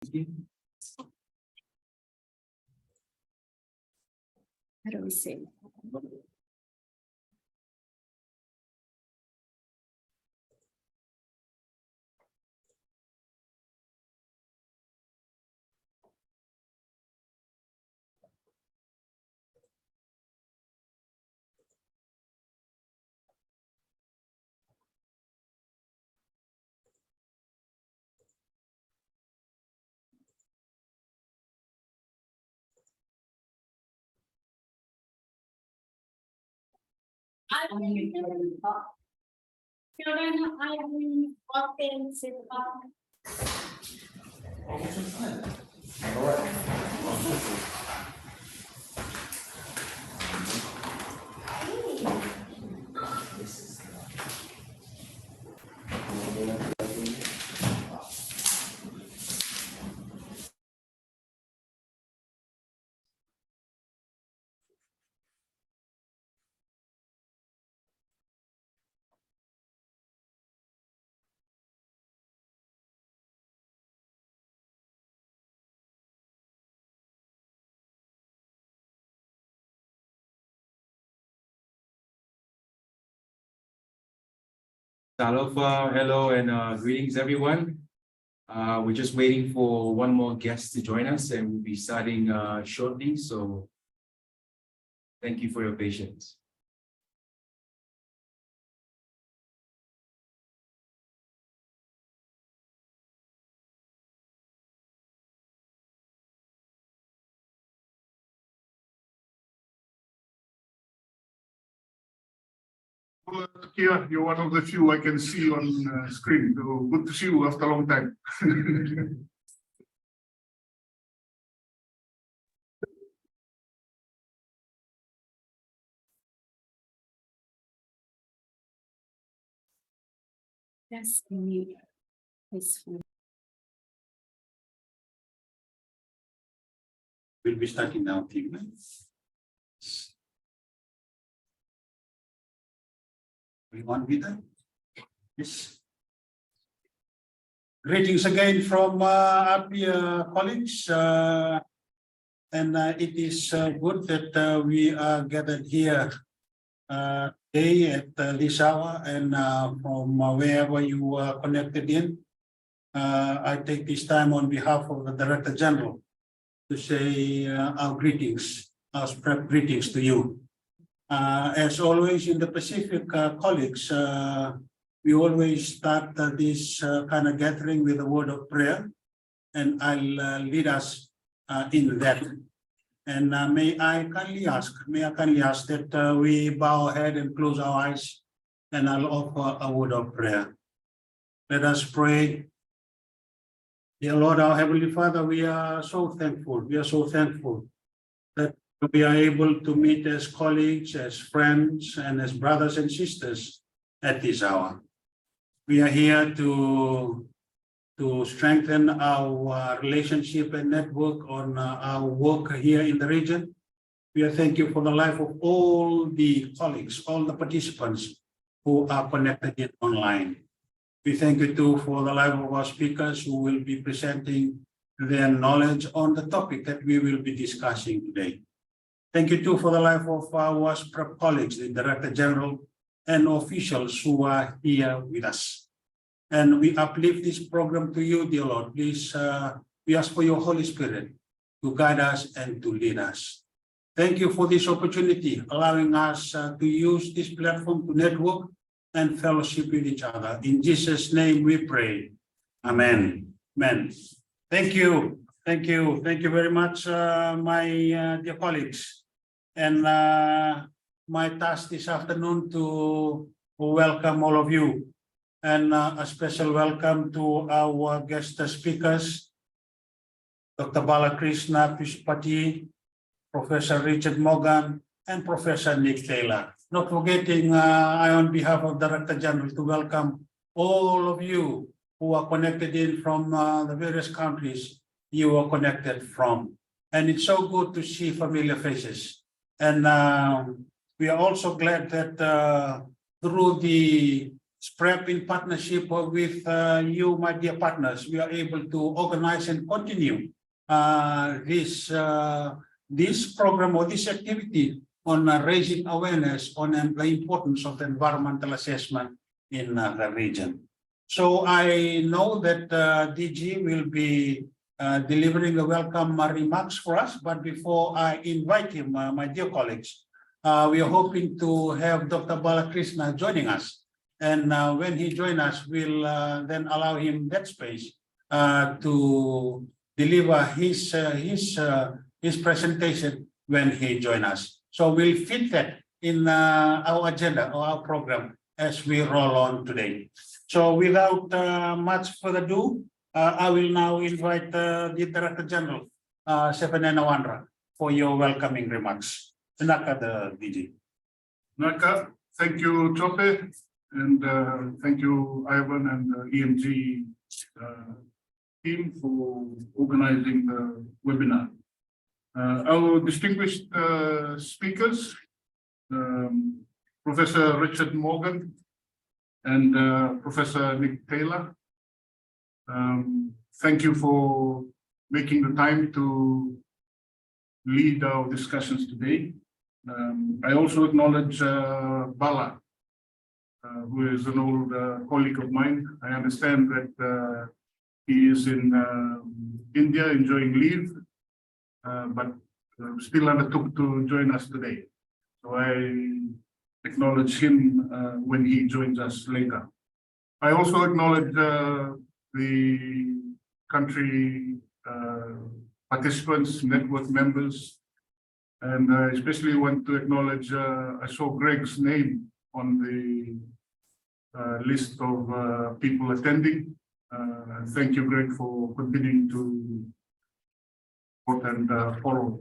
How do we say? Alofa, hello and greetings everyone. We're just waiting for one more guest to join us and we'll be starting shortly. So thank you for your patience. Kia, you're one of the few I can see on screen. So good to see you after a long time. Yes, indeed. Peaceful. We'll be starting now, team. We want with that? Yes. Greetings again from our colleagues. It is good that we are gathered here today at this hour and from wherever you are connected in. I take this time on behalf of the Director General to say our greetings, our SPREP greetings to you. As always in the Pacific, colleagues, we always start this kind of gathering with a word of prayer, and I'll lead us in that. And may I kindly ask that we bow our head and close our eyes, and I'll offer a word of prayer. Let us pray. Dear Lord, our Heavenly Father, we are so thankful. We are so thankful that we are able to meet as colleagues, as friends, and as brothers and sisters at this hour. We are here to strengthen our relationship and network on our work here in the region. We are thankful for the life of all the colleagues, all the participants who are connected in online. We thank you too for the life of our speakers who will be presenting their knowledge on the topic that we will be discussing today. Thank you too for the life of our SPREP colleagues, the Director General and officials who are here with us. And we uplift this program to you, dear Lord. Please, we ask for your Holy Spirit to guide us and to lead us. Thank you for this opportunity, allowing us to use this platform to network and fellowship with each other. In Jesus' name we pray. Amen. Amen. Thank you. Thank you. Thank you very much, my dear colleagues. And my task this afternoon to welcome all of you. And a special welcome to our guest speakers, Dr. Balakrishna Pishpati, Professor Richard Morgan, and Professor Nick Taylor. Not forgetting, I on behalf of Director General to welcome all of you who are connected in from the various countries you are connected from. And it's so good to see familiar faces. And we are also glad that through the SPREP in partnership with you, my dear partners, we are able to organize and continue this program or this activity on raising awareness on the importance of environmental assessment in the region. So I know that DG will be delivering a welcome remarks for us, but before I invite him, my dear colleagues, we are hoping to have Dr. Balakrishna joining us. And when he joins us, we'll then allow him that space to deliver his presentation when he joins us. So we'll fit that in our agenda or our program as we roll on today. So without much further ado, I will now invite the Director General, Seven Nawandra, for your welcoming remarks. Naka the DG. Naka, thank you, Chope, and thank you, Ivan and the EMG team for organizing the webinar. Our distinguished speakers, Professor Richard Morgan and Professor Nick Taylor. Thank you for making the time to lead our discussions today. I also acknowledge Bala, who is an old colleague of mine. I understand that he is in India enjoying leave, but still undertook to join us today. So I acknowledge him when he joins us later. I also acknowledge the country participants, network members, and I especially want to acknowledge, I saw Greg's name on the list of people attending. Thank you, Greg, for continuing to support and follow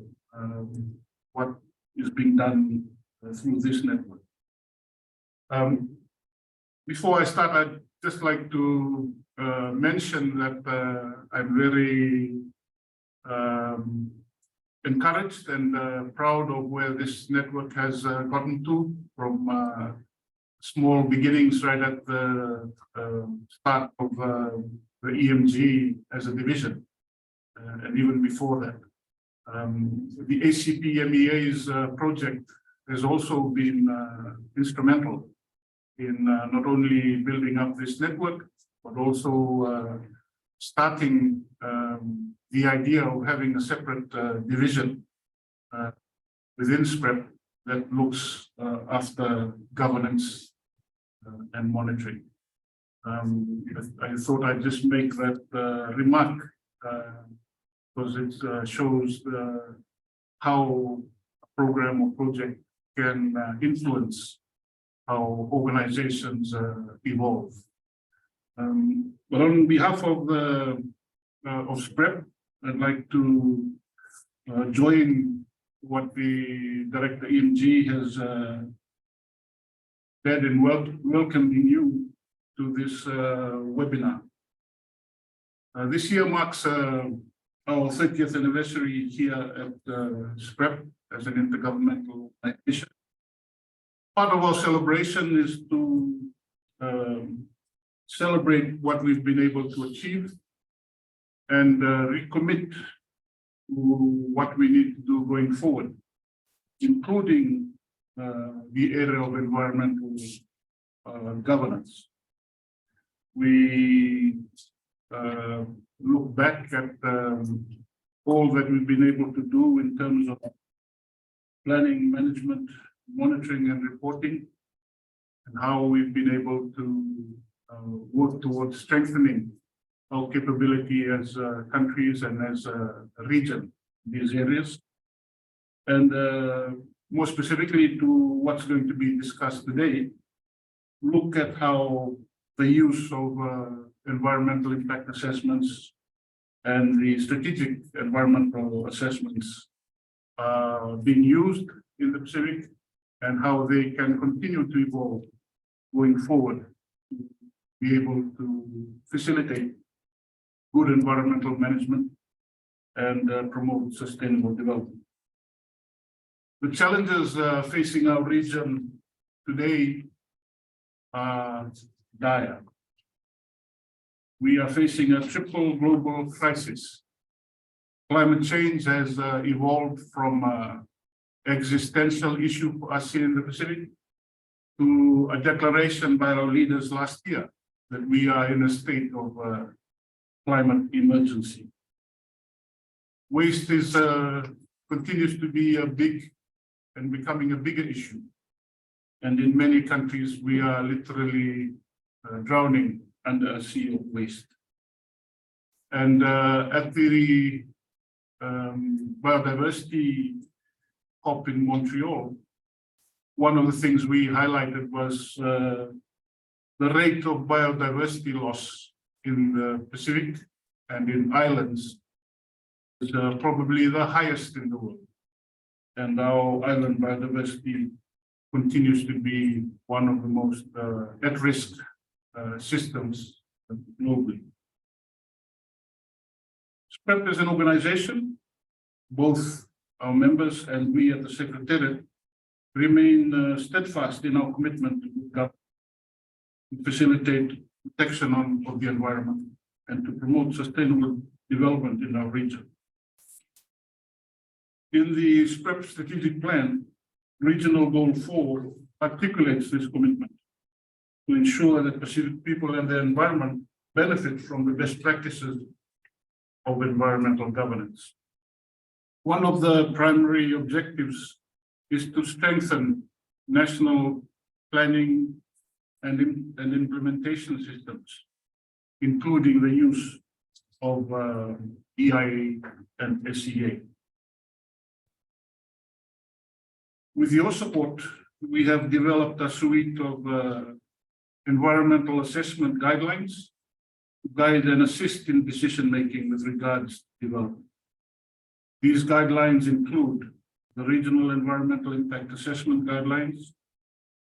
what is being done through this network. Before I start, I'd just like to mention that I'm very encouraged and proud of where this network has gotten to, from small beginnings right at the start of the EMG as a division, and even before that. The ACPMEA's project has also been instrumental in not only building up this network, but also starting the idea of having a separate division within SPREP that looks after governance and monitoring. I thought I'd just make that remark because it shows how a program or project can influence how organizations evolve. But on behalf of SPREP, I'd like to join what the Director EMG has said in welcoming you to this webinar. This year marks our 30th anniversary here at SPREP as an intergovernmental organization. Part of our celebration is to celebrate what we've been able to achieve and recommit to what we need to do going forward, including the area of environmental governance. We look back at all that we've been able to do in terms of planning, management, monitoring and reporting, and how we've been able to work towards strengthening our capability as countries and as a region in these areas. And more specifically to what's going to be discussed today, look at how the use of environmental impact assessments and the strategic environmental assessments are being used in the Pacific, and how they can continue to evolve going forward to be able to facilitate good environmental management and promote sustainable development. The challenges facing our region today are dire. We are facing a triple global crisis. Climate change has evolved from an existential issue for us here in the Pacific to a declaration by our leaders last year that we are in a state of climate emergency. Waste continues to be a big and becoming a bigger issue. And in many countries, we are literally drowning under a sea of waste. And at the biodiversity COP in Montreal, one of the things we highlighted was the rate of biodiversity loss in the Pacific and in islands is probably the highest in the world. And our island biodiversity continues to be one of the most at-risk systems globally. SPREP is an organization, both our members and we at the Secretariat remain steadfast in our commitment to facilitate protection of the environment and to promote sustainable development in our region. In the SPREP strategic plan, Regional Goal 4 articulates this commitment to ensure that Pacific people and the environment benefit from the best practices of environmental governance. One of the primary objectives is to strengthen national planning and implementation systems, including the use of EIA and SEA. With your support, we have developed a suite of environmental assessment guidelines to guide and assist in decision-making with regards to development. These guidelines include the Regional Environmental Impact Assessment Guidelines,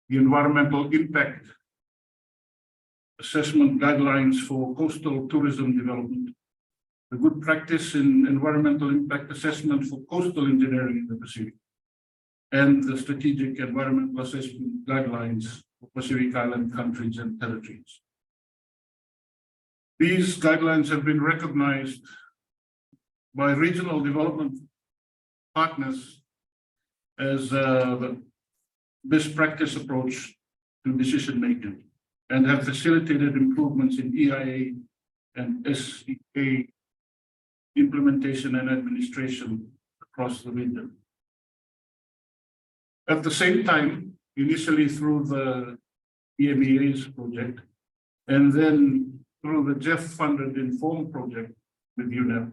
the Environmental Impact Assessment Guidelines for Coastal Tourism Development, the Good Practice in Environmental Impact Assessment for Coastal Engineering in the Pacific, and the Strategic Environmental Assessment Guidelines for Pacific Island countries and territories. These guidelines have been recognized by regional development partners as the best practice approach to decision making and have facilitated improvements in EIA and SEA implementation and administration across the region. At the same time, initially through the PNEA's project, and then through the Jeff-funded INFORM project with UNEP,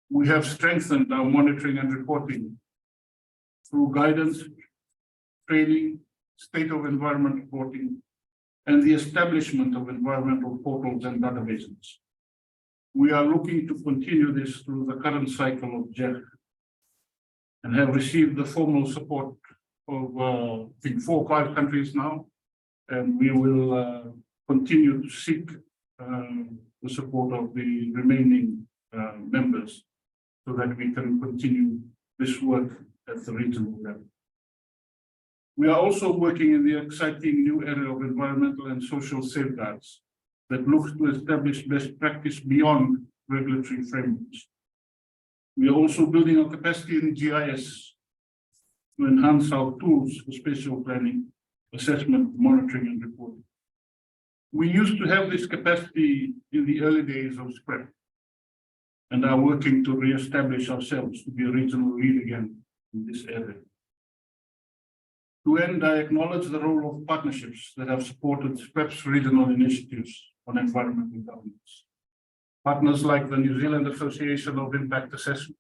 we have strengthened our monitoring and reporting through guidance, training, state of environment reporting, and the establishment of environmental portals and databases. We are looking to continue this through the current cycle of Jeff and have received the formal support of I think 4 or 5 countries now, and we will continue to seek the support of the remaining members so that we can continue this work at the regional level. We are also working in the exciting new area of environmental and social safeguards that looks to establish best practice beyond regulatory frameworks. We are also building our capacity in GIS to enhance our tools for spatial planning, assessment, monitoring, and reporting. We used to have this capacity in the early days of SPREP and are working to re-establish ourselves to be a regional lead again in this area. To end, I acknowledge the role of partnerships that have supported SPREP's regional initiatives on environmental governance. Partners like the New Zealand Association of Impact Assessment,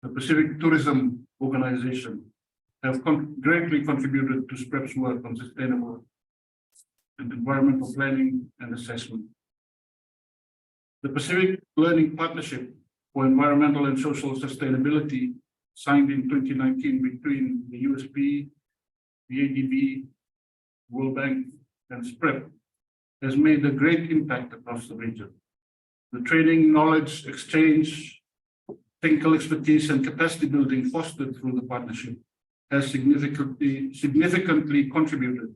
the Pacific Tourism Organization have greatly contributed to SPREP's work on sustainable and environmental planning and assessment. The Pacific Learning Partnership for Environmental and Social Sustainability, signed in 2019 between the USP, the ADB, World Bank, and SPREP, has made a great impact across the region. The training, knowledge exchange, technical expertise, and capacity building fostered through the partnership has significantly contributed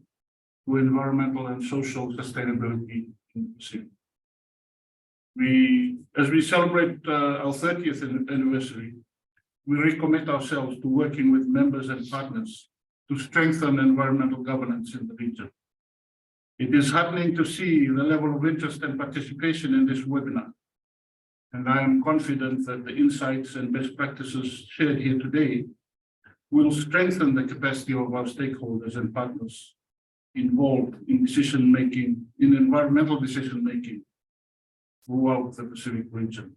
to environmental and social sustainability in the Pacific. As we celebrate our 30th anniversary, we recommit ourselves to working with members and partners to strengthen environmental governance in the region. It is heartening to see the level of interest and participation in this webinar, and I am confident that the insights and best practices shared here today will strengthen the capacity of our stakeholders and partners involved in decision-making, in environmental decision-making throughout the Pacific region.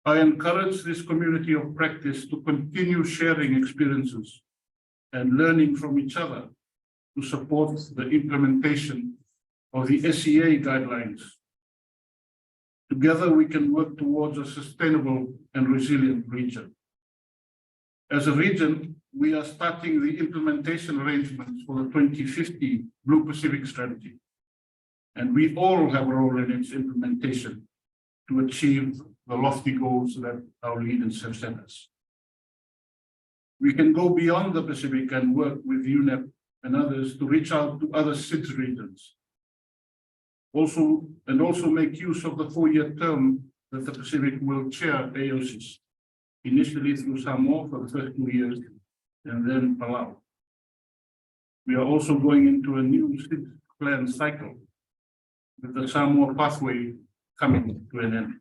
I encourage this community of practice to continue sharing experiences and learning from each other to support the implementation of the SEA guidelines. Together, we can work towards a sustainable and resilient region. As a region, we are starting the implementation arrangements for the 2050 Blue Pacific Strategy, and we all have a role in its implementation to achieve the lofty goals that our leaders have set us. We can go beyond the Pacific and work with UNEP and others to reach out to other SIDS regions. Also make use of the 4-year term that the Pacific will chair AOSIS, initially through Samoa for the first 2 years, and then Palau. We are also going into a new SIDS plan cycle with the Samoa pathway coming to an end.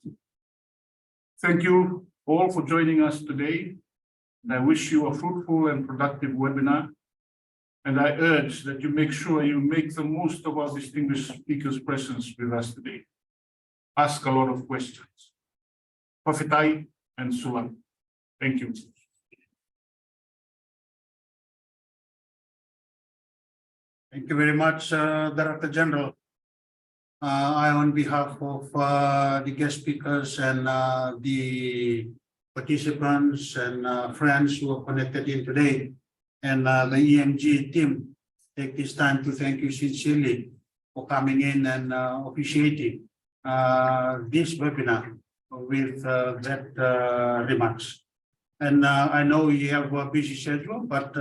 Thank you all for joining us today, and I wish you a fruitful and productive webinar. And I urge that you make sure you make the most of our distinguished speakers' presence with us today. Ask a lot of questions. Pafitai and Sulan. Thank you. Thank you very much, Director General. I, on behalf of the guest speakers and the participants and friends who are connected in today, and the EMG team, take this time to thank you sincerely for coming in and officiating this webinar with that remarks. And I know you have a busy schedule, but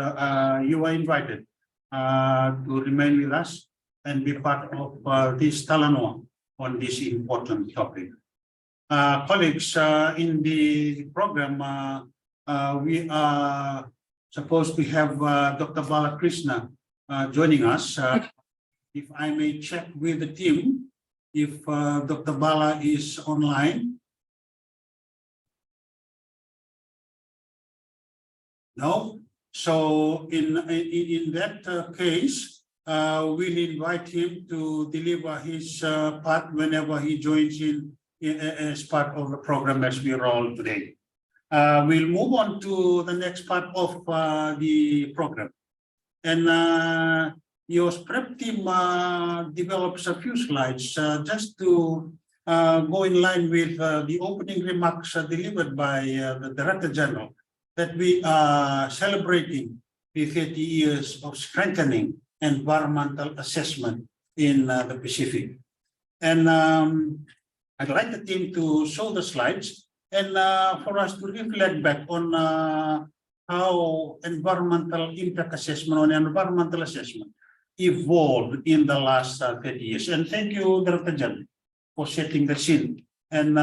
you are invited to remain with us and be part of this Talanoa on this important topic. Colleagues, in the program, we are supposed to have Dr. Balakrishna joining us. If I may check with the team, if Dr. Bala is online. No? So in that case, we'll invite him to deliver his part whenever he joins in as part of the program as we roll today. We'll move on to the next part of the program. And your SPREP team develops a few slides just to go in line with the opening remarks delivered by the Director General, that we are celebrating the 30 years of strengthening environmental assessment in the Pacific. And I'd like the team to show the slides and for us to reflect back on how environmental impact assessment on environmental assessment evolved in the last 30 years. And thank you, Director General, for setting the scene. And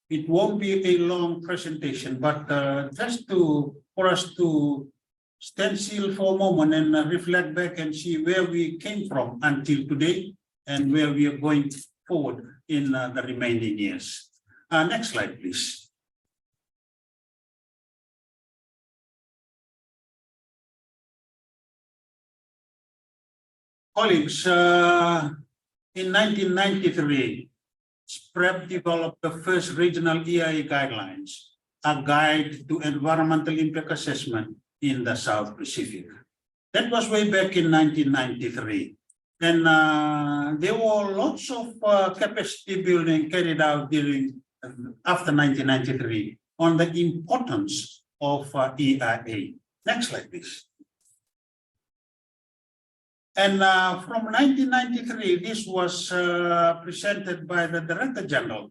it won't be a long presentation, but just for us to stand still for a moment and reflect back and see where we came from until today and where we are going forward in the remaining years. Next slide, please. Colleagues, in 1993, SPREP developed the first regional EIA guidelines, a guide to environmental impact assessment in the South Pacific. That was way back in 1993. And there were lots of capacity building carried out after 1993 on the importance of EIA. Next slide, please. And from 1993, this was presented by the Director General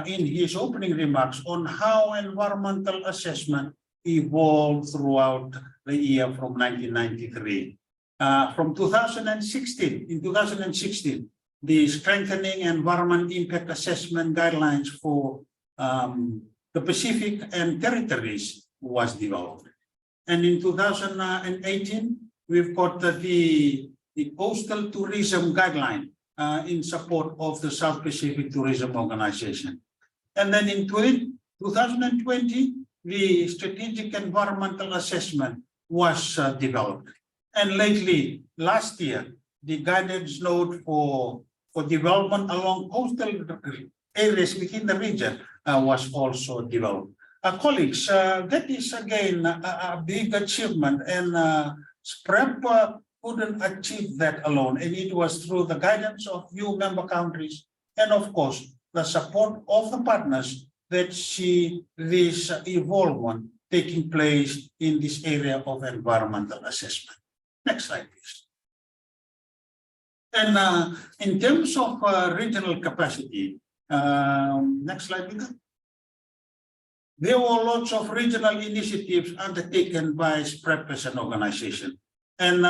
in his opening remarks on how environmental assessment evolved throughout the year from 1993. From 2016, in 2016, the strengthening environment impact assessment guidelines for the Pacific and territories was developed. And in 2018, we've got the coastal tourism guideline in support of the South Pacific Tourism Organization. And then in 2020, the strategic environmental assessment was developed. And lately, last year, the guidance note for development along coastal areas within the region was also developed. Colleagues, that is again a big achievement, and SPREP couldn't achieve that alone, and it was through the guidance of new member countries and of course the support of the partners that see this involvement taking place in this area of environmental assessment. Next slide, please. And in terms of regional capacity, next slide, please. There were lots of regional initiatives undertaken by SPREP as an organization. And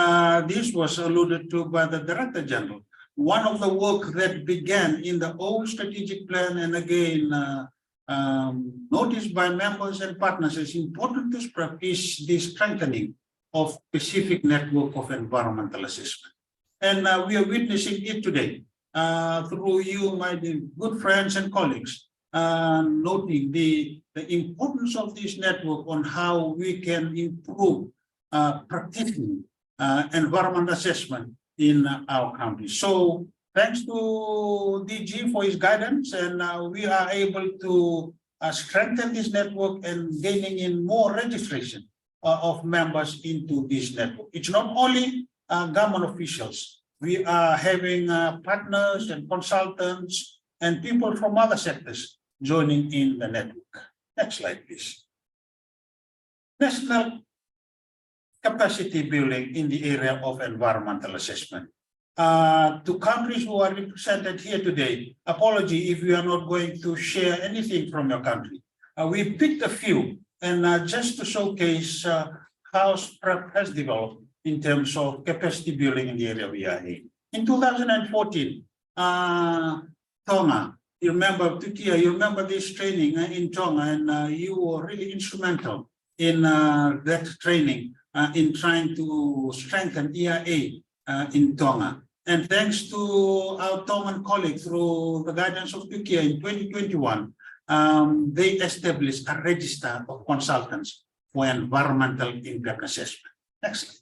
this was alluded to by the Director General. One of the work that began in the old strategic plan and again noticed by members and partners as important to SPREP is the strengthening of Pacific network of environmental assessment. And we are witnessing it today through you, my good friends and colleagues, noting the importance of this network on how we can improve practicing environment assessment in our country. So thanks to DG for his guidance, and we are able to strengthen this network and gaining in more registration of members into this network. It's not only government officials. We are having partners and consultants and people from other sectors joining in the network. Next slide, please. National capacity building in the area of environmental assessment. To countries who are represented here today, apology if we are not going to share anything from your country. We picked a few, and just to showcase how SPREP has developed in terms of capacity building in the area we are in. In 2014, Tonga, you remember Turkey, you remember this training in Tonga, and you were really instrumental in that training in trying to strengthen EIA in Tonga. And thanks to our Tongan colleagues through the guidance of Turkey in 2021, they established a register of consultants for environmental impact assessment. Next slide.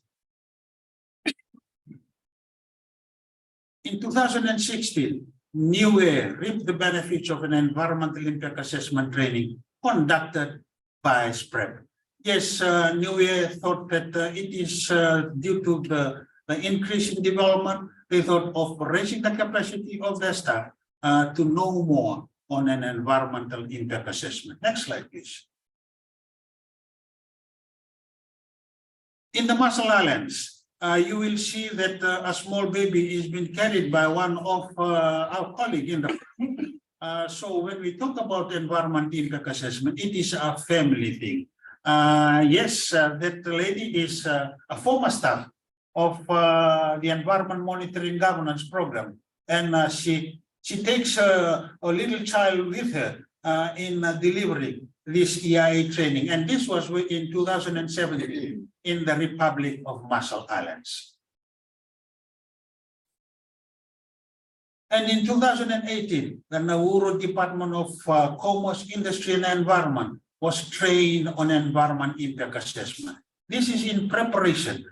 In 2016, NEWA reaped the benefits of an environmental impact assessment training conducted by SPREP. Yes, NEWA thought that it is due to the increase in development. They thought of raising the capacity of their staff to know more on an environmental impact assessment. Next slide, please. In the Marshall Islands, you will see that a small baby is being carried by one of our colleagues in the so when we talk about environmental impact assessment, it is a family thing. Yes, that lady is a former staff of the Environment Monitoring Governance Program, and she takes a little child with her in delivering this EIA training, and this was in 2017 in the Republic of Marshall Islands. And in 2018, the Nauru Department of Commerce, Industry and Environment was trained on environment impact assessment. This is in preparation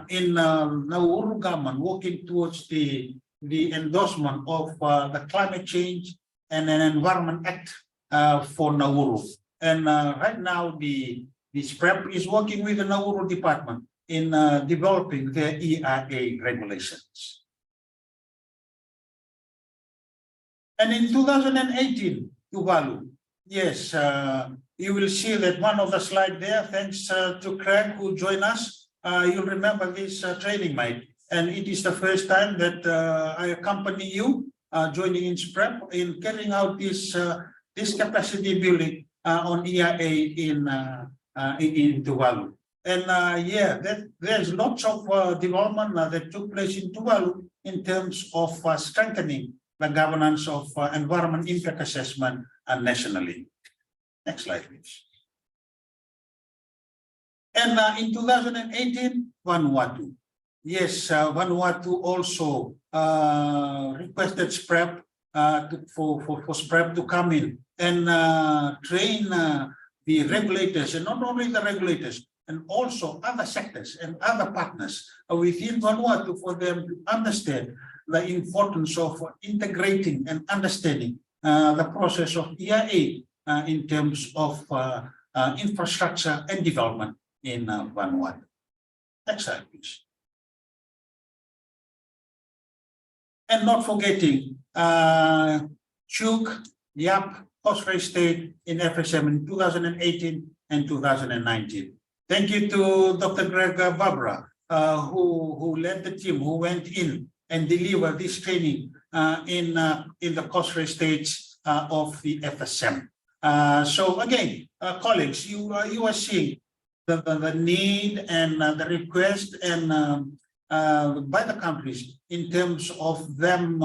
in Nauru government working towards the endorsement of the Climate Change and an Environment Act for Nauru. And right now, the SPREP is working with the Nauru Department in developing their EIA regulations. And in 2018, Tuvalu, yes, you will see that one of the slides there, thanks to Craig who joined us. You'll remember this training, mate. And it is the first time that I accompany you joining in SPREP in carrying out this capacity building on EIA in Tuvalu. And yeah, there's lots of development that took place in Tuvalu in terms of strengthening the governance of environment impact assessment nationally. Next slide, please. And in 2018, Vanuatu. Yes, Vanuatu also requested SPREP for SPREP to come in and train the regulators, and not only the regulators, and also other sectors and other partners within Vanuatu for them to understand the importance of integrating and understanding the process of EIA in terms of infrastructure and development in Vanuatu. Next slide, please. And not forgetting Chuk, Yap, Osprey State in FSM in 2018 and 2019. Thank you to Dr. Greg Babra, who led the team, who went in and delivered this training in the Osprey states of the FSM. So again, colleagues, you are seeing the need and the request and by the countries in terms of them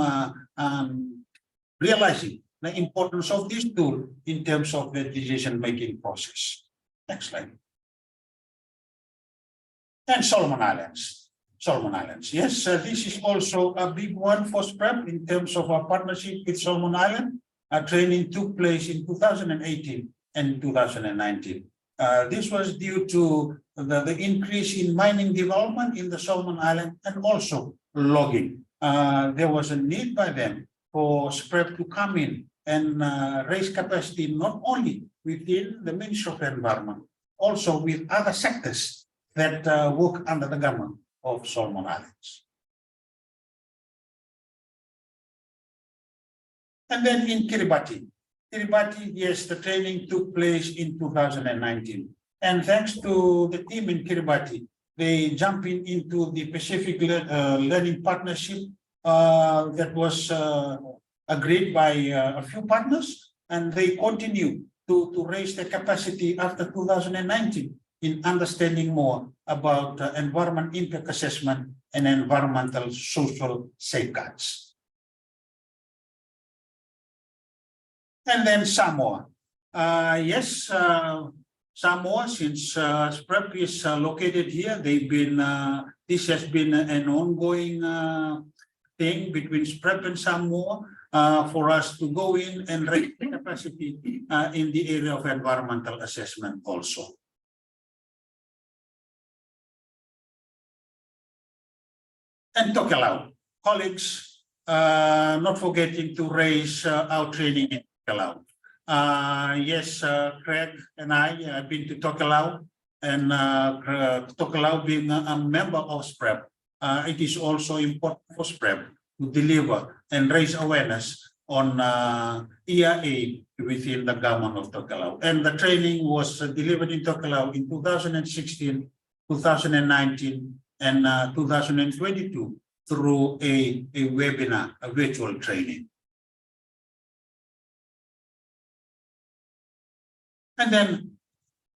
realizing the importance of this tool in terms of the decision-making process. Next slide. And Solomon Islands. Solomon Islands. Yes, this is also a big one for SPREP in terms of our partnership with Solomon Island. Training took place in 2018 and 2019. This was due to the increase in mining development in the Solomon Island and also logging. There was a need by them for SPREP to come in and raise capacity not only within the Ministry of Environment, also with other sectors that work under the government of Solomon Islands. And then in Kiribati, yes, the training took place in 2019. And thanks to the team in Kiribati, they jumped into the Pacific Learning Partnership that was agreed by a few partners, and they continue to raise their capacity after 2019 in understanding more about environment impact assessment and environmental social safeguards. And then Samoa. Yes, Samoa, since SPREP is located here, they've been, this has been an ongoing thing between SPREP and Samoa for us to go in and raise capacity in the area of environmental assessment also. And Tokelau, colleagues, not forgetting to raise our training in Tokelau. Yes, Craig and I have been to Tokelau, and Tokelau being a member of SPREP, it is also important for SPREP to deliver and raise awareness on EIA within the government of Tokelau. And the training was delivered in Tokelau in 2016, 2019, and 2022 through a webinar, a virtual training. And then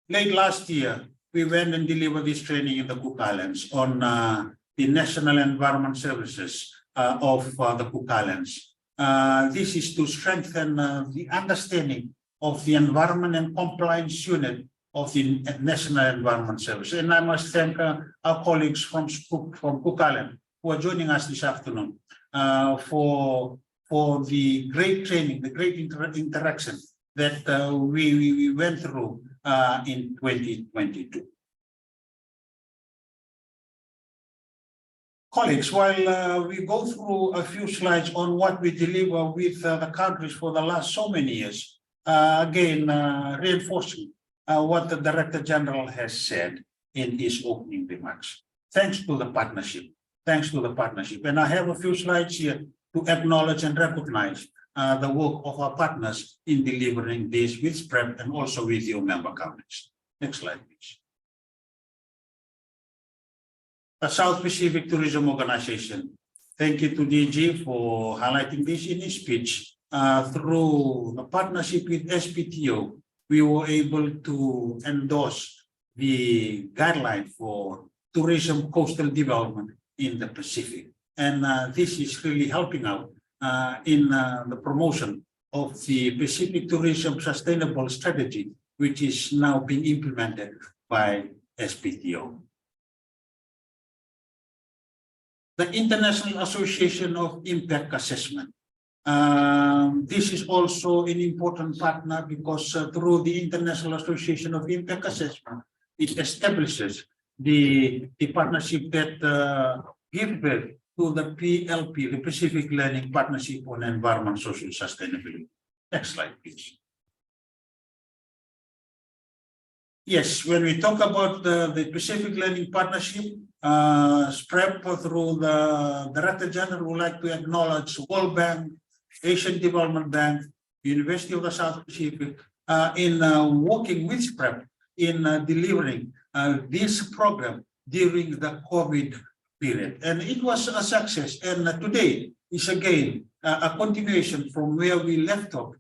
late last year, we went and delivered this training in the Cook Islands on the National Environment Services of the Cook Islands. This is to strengthen the understanding of the Environment and Compliance Unit of the National Environment Service. And I must thank our colleagues from Cook Island who are joining us this afternoon for the great training, the great interaction that we went through in 2022. Colleagues, while we go through a few slides on what we deliver with the countries for the last so many years, again, reinforcing what the Director General has said in his opening remarks. Thanks to the partnership. Thanks to the partnership. And I have a few slides here to acknowledge and recognize the work of our partners in delivering this with SPREP and also with your member countries. Next slide, please. The South Pacific Tourism Organization. Thank you to DG for highlighting this in his speech. Through the partnership with SPTO, we were able to endorse the guideline for tourism coastal development in the Pacific. And this is really helping out in the promotion of the Pacific Tourism Sustainable Strategy, which is now being implemented by SPTO. The International Association of Impact Assessment. This is also an important partner because through the International Association of Impact Assessment, it establishes the partnership that gives birth to the PLP, the Pacific Learning Partnership on Environment Social Sustainability. Next slide, please. Yes, when we talk about the Pacific Learning Partnership, SPREP through the Director General would like to acknowledge World Bank, Asian Development Bank, University of the South Pacific in working with SPREP in delivering this program during the COVID period. And it was a success. And today is again a continuation from where we left off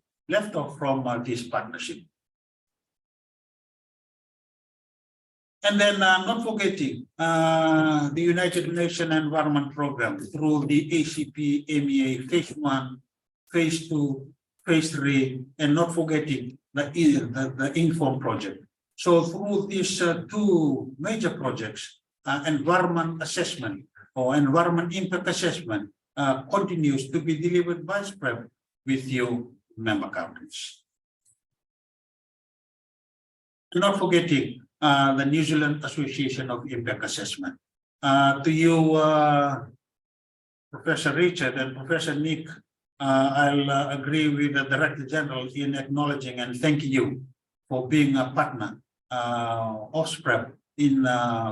from this partnership. And then not forgetting the United Nations Environment Program through the ACP MEA Phase 1, Phase 2, Phase 3, and not forgetting the Inform project. So through these two major projects, environment assessment or environment impact assessment continues to be delivered by SPREP with you member countries. And not forgetting the New Zealand Association of Impact Assessment. To you, Professor Richard and Professor Nick, I'll agree with the Director General in acknowledging and thanking you for being a partner of SPREP in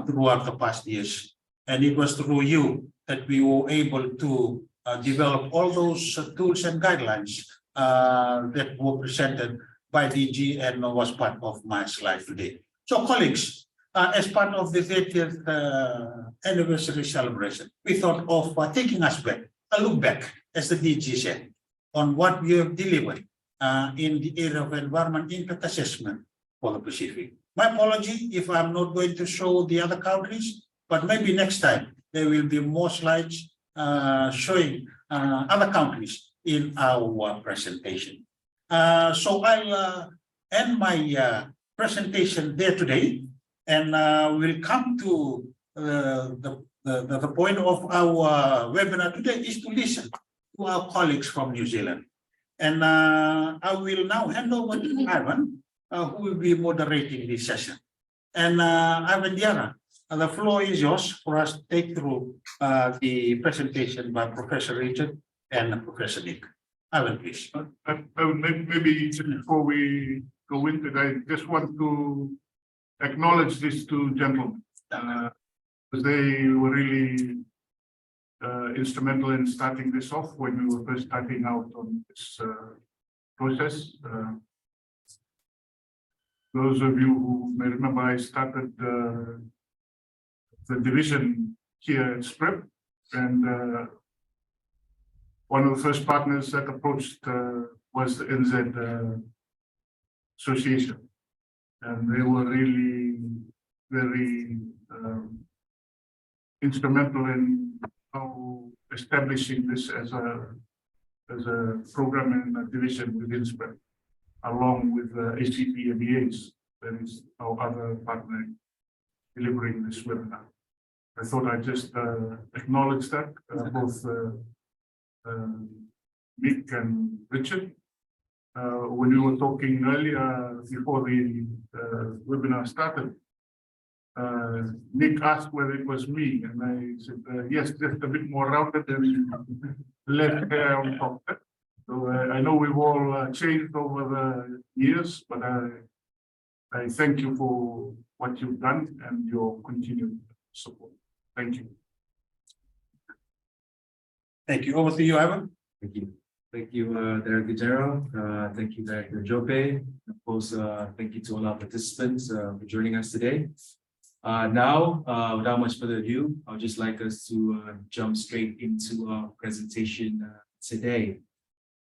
throughout the past years. And it was through you that we were able to develop all those tools and guidelines that were presented by DG and was part of my slide today. So colleagues, as part of the 30th anniversary celebration, we thought of taking us back, a look back, as the DG said, on what we have delivered in the area of environment impact assessment for the Pacific. My apology if I'm not going to show the other countries, but maybe next time there will be more slides showing other countries in our presentation. So I'll end my presentation there today, and we'll come to the point of our webinar today is to listen to our colleagues from New Zealand. And I will now hand over to Ivan, who will be moderating this session. And Ivan Diarra, the floor is yours for us to take through the presentation by Professor Richard and Professor Nick. Ivan, please. Maybe before we go into that, I just want to acknowledge these two gentlemen. Because they were really instrumental in starting this off when we were first starting out on this process. Those of you who may remember, I started the division here at SPREP, and one of the first partners that approached was the NZ Association, and they were really very instrumental in how establishing this as a program and a division within SPREP, along with ACP MEAs, that is our other partner delivering this webinar. I thought I'd just acknowledge that, both Nick and Richard. When we were talking earlier, before the webinar started, Nick asked whether it was me, and I said, yes, just a bit more rounded and less hair on top. So I know we've all changed over the years, but I thank you for what you've done and your continued support. Thank you. Thank you. Over to you, Ivan. Thank you. Thank you, Director General. Thank you, Director Jope. Of course, thank you to all our participants for joining us today. Now, without much further ado, I would just like us to jump straight into our presentation today.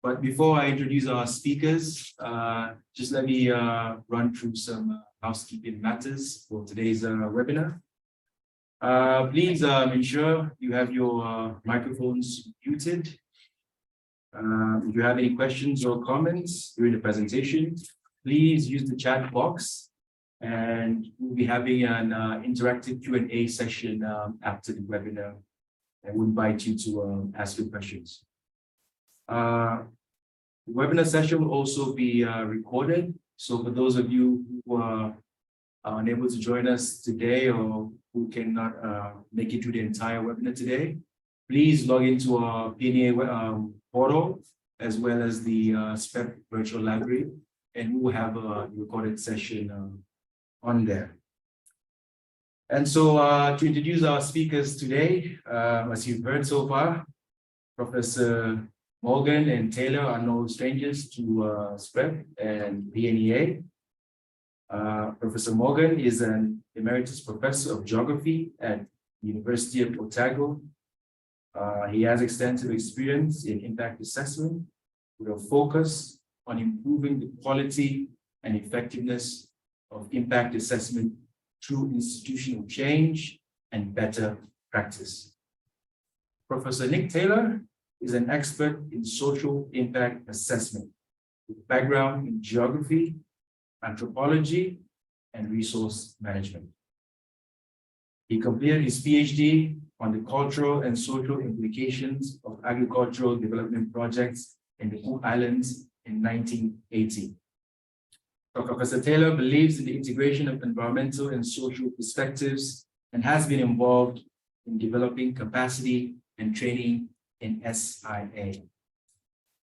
But before I introduce our speakers, just let me run through some housekeeping matters for today's webinar. Please ensure you have your microphones muted. If you have any questions or comments during the presentation, please use the chat box, and we'll be having an interactive Q&A session after the webinar. I would invite you to ask your questions. The webinar session will also be recorded. So for those of you who are unable to join us today or who cannot make it through the entire webinar today, please log into our PNEA portal as well as the SPREP virtual library, and we will have a recorded session on there. And so to introduce our speakers today, as you've heard so far, Professor Morgan and Taylor are no strangers to SPREP and PNEA. Professor Morgan is an emeritus professor of geography at the University of Otago. He has extensive experience in impact assessment with a focus on improving the quality and effectiveness of impact assessment through institutional change and better practice. Professor Nick Taylor is an expert in social impact assessment with background in geography, anthropology, and resource management. He completed his PhD on the cultural and social implications of agricultural development projects in the Cook Islands in 1980. Professor Taylor believes in the integration of environmental and social perspectives and has been involved in developing capacity and training in SIA.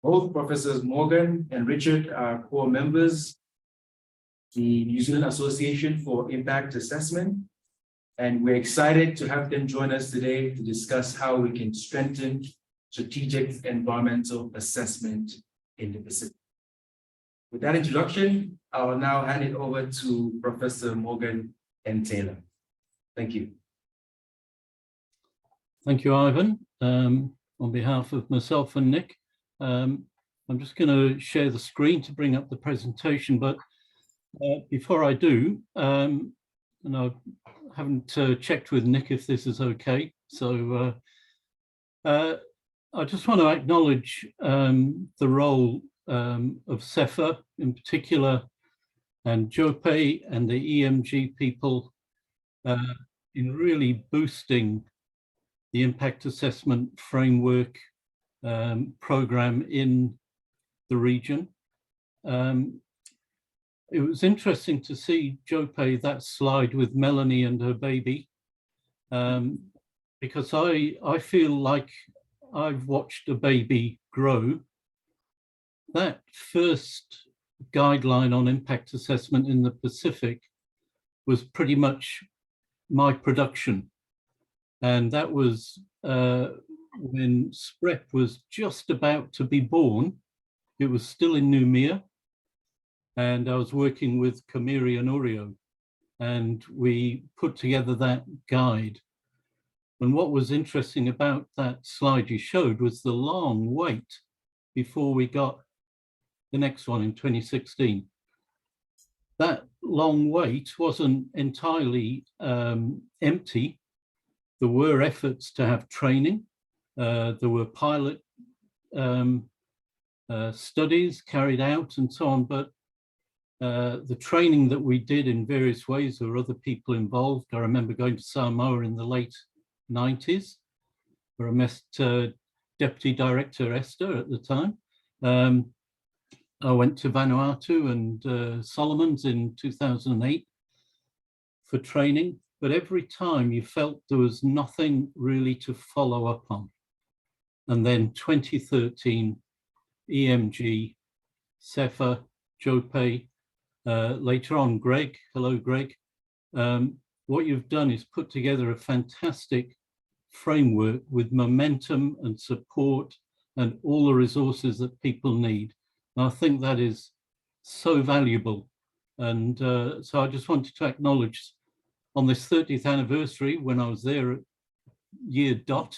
Both Professors Morgan and Richard are core members of the New Zealand Association for Impact Assessment, and we're excited to have them join us today to discuss how we can strengthen strategic environmental assessment in the Pacific. With that introduction, I will now hand it over to Professor Morgan and Taylor. Thank you. Thank you, Ivan. On behalf of myself and Nick, I'm just going to share the screen to bring up the presentation, but before I do, and I haven't checked with Nick if this is okay, so I just want to acknowledge the role of CEFA in particular, and Jope and the EMG people in really boosting the impact assessment framework program in the region. It was interesting to see Jope, that slide with Melanie and her baby, because I feel like I've watched a baby grow. That first guideline on impact assessment in the Pacific was pretty much my production. And that was when SPREP was just about to be born. It was still in Noumea. And I was working with Kamiri and Urio, and we put together that guide. And what was interesting about that slide you showed was the long wait before we got the next one in 2016. That long wait wasn't entirely empty. There were efforts to have training. There were pilot studies carried out and so on, but the training that we did in various ways, there were other people involved. I remember going to Samoa in the late 90s, where I met Deputy Director Esther at the time. I went to Vanuatu and Solomons in 2008 for training, but every time you felt there was nothing really to follow up on. And then 2013, EMG, CEFA, Jope, later on, Greg, hello, Greg. What you've done is put together a fantastic framework with momentum and support and all the resources that people need. And I think that is so valuable. And so I just wanted to acknowledge on this 30th anniversary, when I was there at year dot,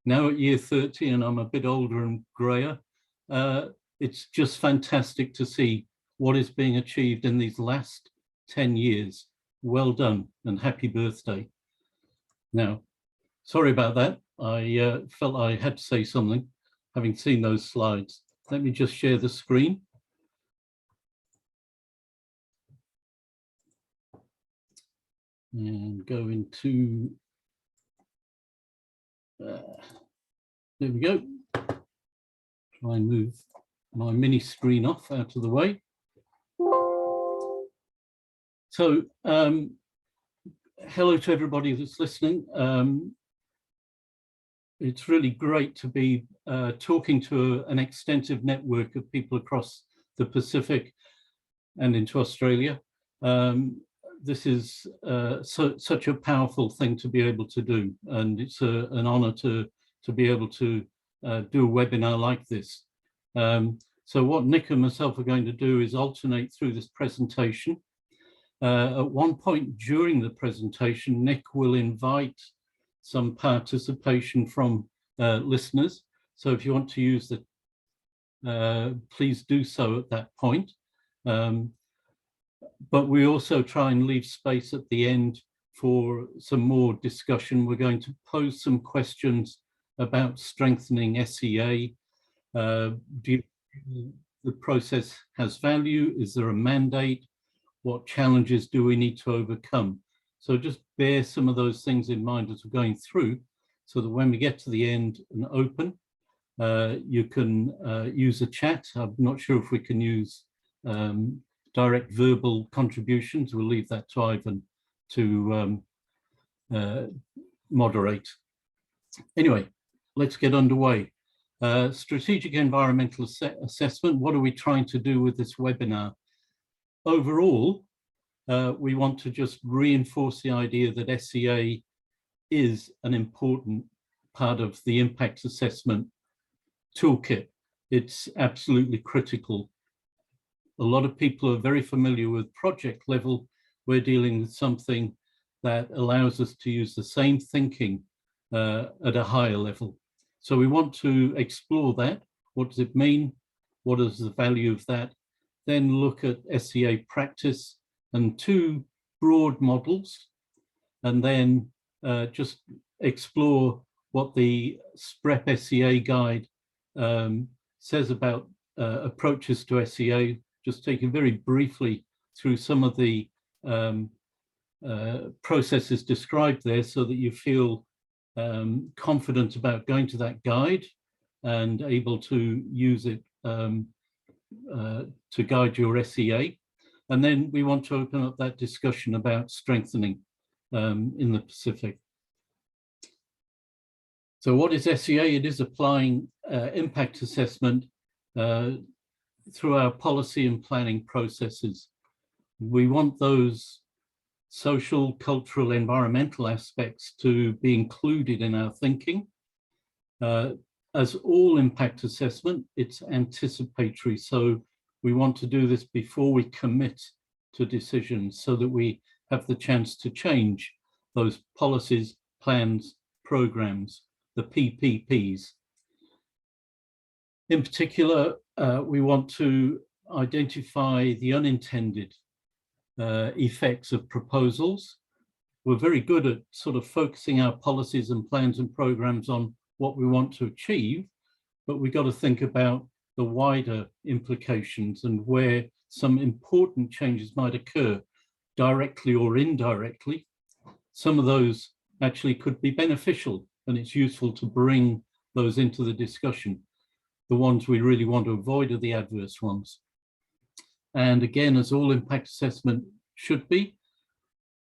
now at year 30, and I'm a bit older and grayer, it's just fantastic to see what is being achieved in these last 10 years. Well done and happy birthday. Now, sorry about that. I felt I had to say something, having seen those slides. Let me just share the screen. And go into, there we go. Try and move my mini screen off out of the way. So, hello to everybody that's listening. It's really great to be talking to an extensive network of people across the Pacific and into Australia. This is such a powerful thing to be able to do, and it's an honor to be able to do a webinar like this. So what Nick and myself are going to do is alternate through this presentation. At one point during the presentation, Nick will invite some participation from listeners. So if you want to use the, please do so at that point. But we also try and leave space at the end for some more discussion. We're going to pose some questions about strengthening SEA. Do you feel the process has value? Is there a mandate? What challenges do we need to overcome? So just bear some of those things in mind as we're going through, so that when we get to the end and open, you can use a chat. I'm not sure if we can use direct verbal contributions. We'll leave that to Ivan to moderate. Anyway, let's get underway. Strategic environmental assessment. What are we trying to do with this webinar? Overall, we want to just reinforce the idea that SEA is an important part of the impact assessment toolkit. It's absolutely critical. A lot of people are very familiar with project level. We're dealing with something that allows us to use the same thinking at a higher level. So we want to explore that. What does it mean? What is the value of that? Then look at SEA practice and two broad models, and then just explore what the SPREP SEA guide says about approaches to SEA, just taking very briefly through some of the processes described there so that you feel confident about going to that guide and able to use it to guide your SEA. And then we want to open up that discussion about strengthening in the Pacific. So what is SEA? It is applying impact assessment through our policy and planning processes. We want those social, cultural, environmental aspects to be included in our thinking. As all impact assessment, it's anticipatory. So we want to do this before we commit to decisions so that we have the chance to change those policies, plans, programs, the PPPs. In particular, we want to identify the unintended effects of proposals. We're very good at sort of focusing our policies and plans and programs on what we want to achieve, but we've got to think about the wider implications and where some important changes might occur directly or indirectly. Some of those actually could be beneficial, and it's useful to bring those into the discussion. The ones we really want to avoid are the adverse ones. And again, as all impact assessment should be,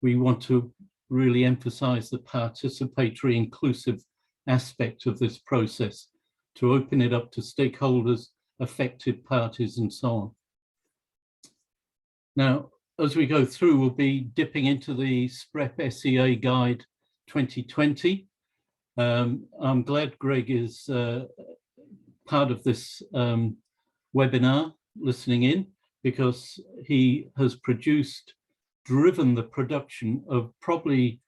we want to really emphasize the participatory, inclusive aspect of this process to open it up to stakeholders, affected parties, and so on. Now, as we go through, we'll be dipping into the SPREP SEA Guide 2020. I'm glad Greg is part of this webinar, listening in, because he has driven the production of probably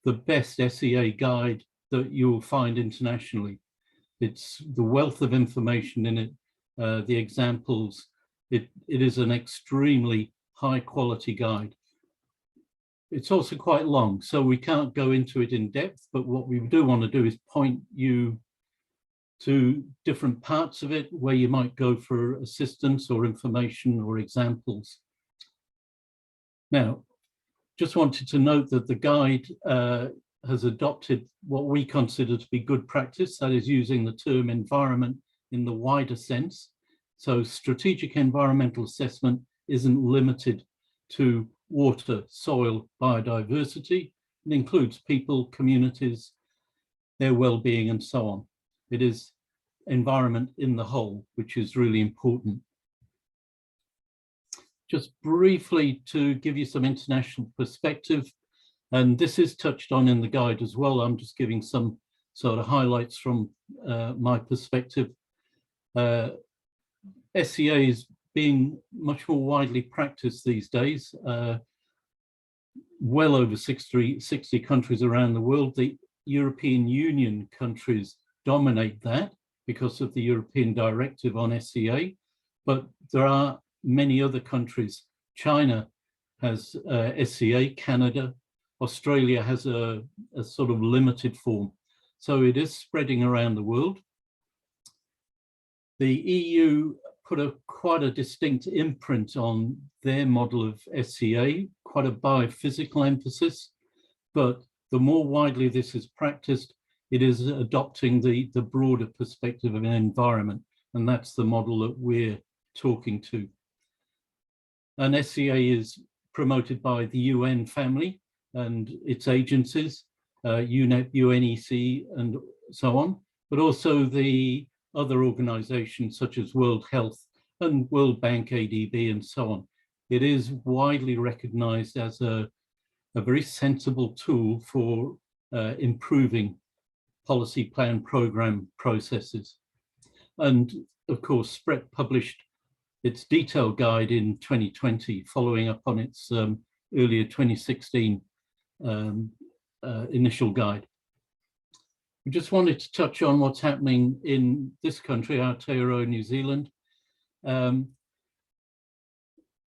the best SEA guide that you will find internationally. It's the wealth of information in it the examples. It is an extremely high quality guide. It's also quite long, so we can't go into it in depth, but what we do want to do is point you to different parts of it where you might go for assistance or information or examples. Now, just wanted to note that the guide has adopted what we consider to be good practice, that is using the term environment in the wider sense. So strategic environmental assessment isn't limited to water, soil, biodiversity. It includes people, communities, their well-being and so on. It is environment in the whole, which is really important. Just briefly to give you some international perspective, and this is touched on in the guide as well. I'm just giving some sort of highlights from my perspective. SEA is being much more widely practiced these days. Well over 60 countries around the world. The European Union countries dominate that because of the European Directive on SEA, but there are many other countries. China has SEA, Canada, Australia has a sort of limited form. So it is spreading around the world. The EU put quite a distinct imprint on their model of SEA, quite a biophysical emphasis, but the more widely this is practiced, it is adopting the broader perspective of an environment, and that's the model that we're talking to. And SEA is promoted by the UN family and its agencies, UNEP, UNEC, and so on, but also the other organizations such as World Health and World Bank, ADB, and so on. It is widely recognized as a very sensible tool for improving policy plan program processes. And of course, SPREP published its detailed guide in 2020, following up on its earlier 2016 initial guide. We just wanted to touch on what's happening in this country, Aotearoa, New Zealand,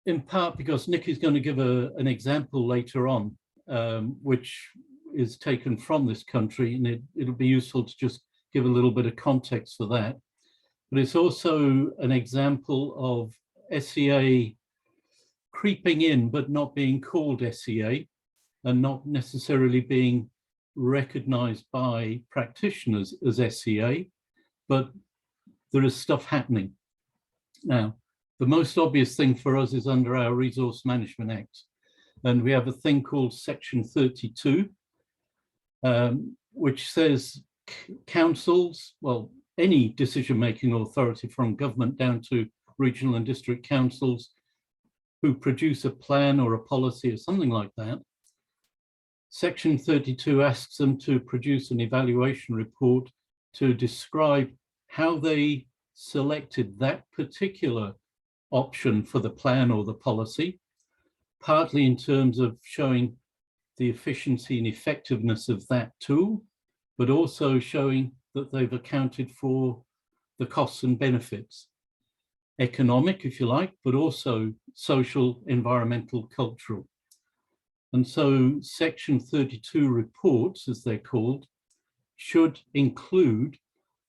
in part because Nick is going to give an example later on, which is taken from this country, and it'll be useful to just give a little bit of context for that. But it's also an example of SEA creeping in, but not being called SEA, and not necessarily being recognized by practitioners as SEA, but there is stuff happening. Now, the most obvious thing for us is under our Resource Management Act, and we have a thing called Section 32, which says councils, well, any decision-making authority from government down to regional and district councils who produce a plan or a policy or something like that, Section 32 asks them to produce an evaluation report to describe how they selected that particular option for the plan or the policy, partly in terms of showing the efficiency and effectiveness of that tool, but also showing that they've accounted for the costs and benefits, economic, if you like, but also social, environmental, cultural. And so Section 32 reports, as they're called, should include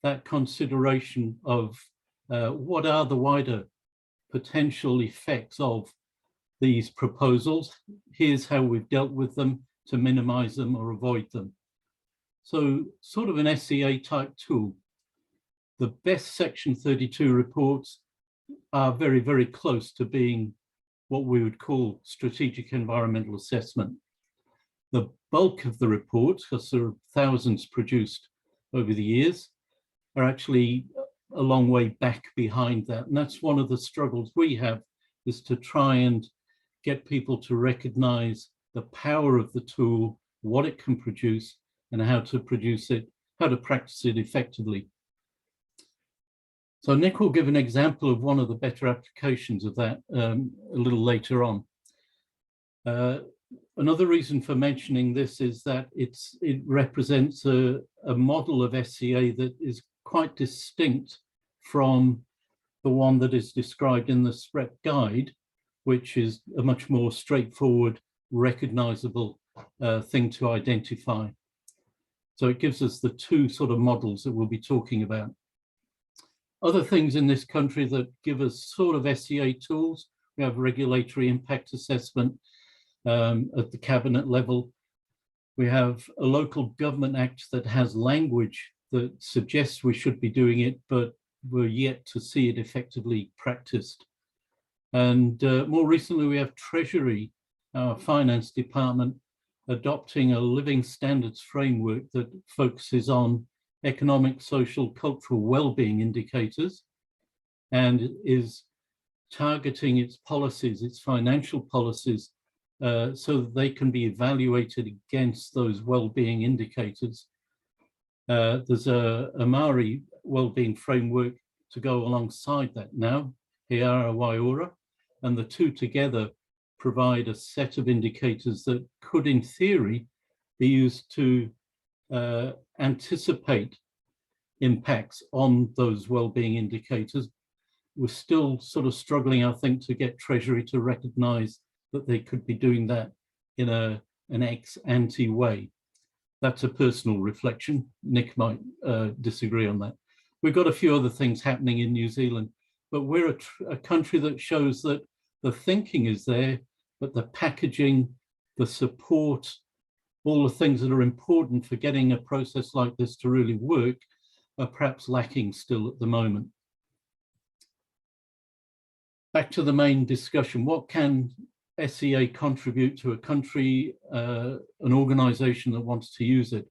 that consideration of what are the wider potential effects of these proposals. Here's how we've dealt with them to minimize them or avoid them. So sort of an SEA type tool. The best Section 32 reports are very, very close to being what we would call strategic environmental assessment. The bulk of the reports, because there are thousands produced over the years, are actually a long way back behind that. And that's one of the struggles we have, is to try and get people to recognize the power of the tool, what it can produce, and how to produce it, how to practice it effectively. So Nick will give an example of one of the better applications of that a little later on. Another reason for mentioning this is that it represents a model of SEA that is quite distinct from the one that is described in the SPREP guide, which is a much more straightforward, recognizable thing to identify. So it gives us the two sort of models that we'll be talking about. Other things in this country that give us sort of SEA tools, we have regulatory impact assessment at the cabinet level. We have a local government act that has language that suggests we should be doing it, but we're yet to see it effectively practiced. And more recently, we have Treasury, our finance department, adopting a living standards framework that focuses on economic, social, cultural well-being indicators and is targeting its policies, its financial policies, so that they can be evaluated against those well-being indicators. There's a Māori well-being framework to go alongside that now, Heara Waiora, and the two together provide a set of indicators that could, in theory, be used to anticipate impacts on those well-being indicators. We're still sort of struggling, I think, to get Treasury to recognise that they could be doing that in an ex-ante way. That's a personal reflection. Nick might disagree on that. We've got a few other things happening in New Zealand, but we're a country that shows that the thinking is there, but the packaging, the support, all the things that are important for getting a process like this to really work are perhaps lacking still at the moment. Back to the main discussion, what can SEA contribute to a country, an organisation that wants to use it?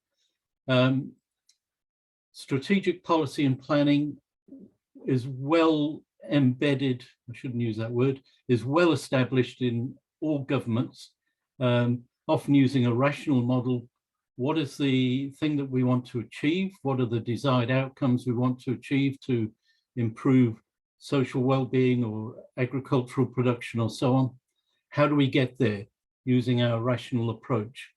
Strategic policy and planning is well embedded, I shouldn't use that word, is well established in all governments, often using a rational model. What is the thing that we want to achieve? What are the desired outcomes we want to achieve to improve social well-being or agricultural production or so on? How do we get there using our rational approach?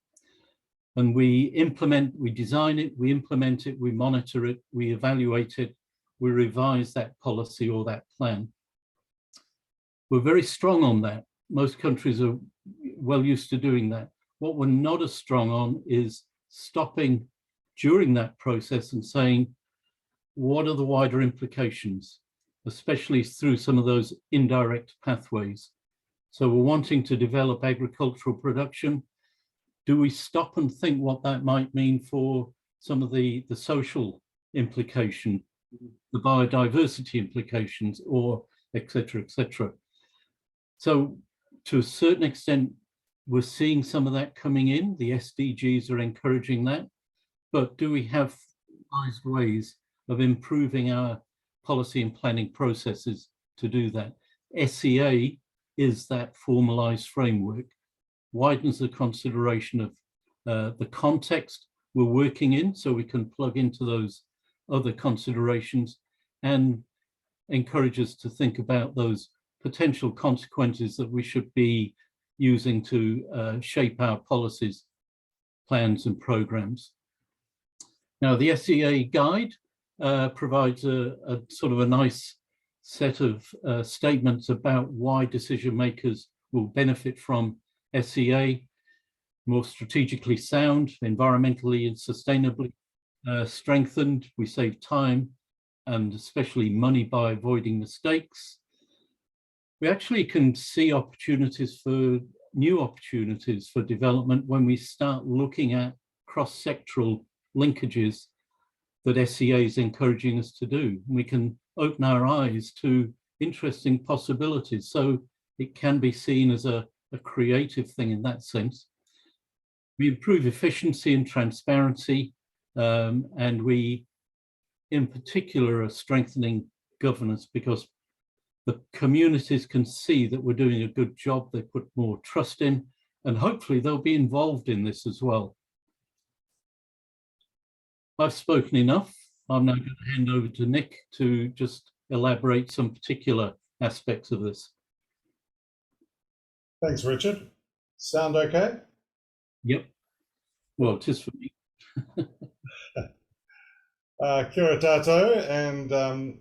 And we implement, we design it, we implement it, we monitor it, we evaluate it, we revise that policy or that plan. We're very strong on that. Most countries are well used to doing that. What we're not as strong on is stopping during that process and saying, what are the wider implications, especially through some of those indirect pathways? So we're wanting to develop agricultural production. Do we stop and think what that might mean for some of the social implication, the biodiversity implications, or et cetera, et cetera? So to a certain extent, we're seeing some of that coming in. The SDGs are encouraging that. But do we have ways of improving our policy and planning processes to do that? SEA is that formalized framework, widens the consideration of the context we're working in, so we can plug into those other considerations, and encourages to think about those potential consequences that we should be using to shape our policies, plans and programs. Now, the SEA guide provides a sort of a nice set of statements about why decision makers will benefit from SEA: more strategically sound, environmentally and sustainably strengthened, we save time and especially money by avoiding mistakes. We actually can see opportunities for new opportunities for development when we start looking at cross-sectoral linkages that SEA is encouraging us to do. We can open our eyes to interesting possibilities. So it can be seen as a creative thing in that sense. We improve efficiency and transparency, and we, in particular, are strengthening governance because the communities can see that we're doing a good job. They put more trust in, and hopefully they'll be involved in this as well. I've spoken enough. I'm now going to hand over to Nick to just elaborate some particular aspects of this. Thanks, Richard. Sound okay? Yep. Well, it is for me. Kia ora tātou, and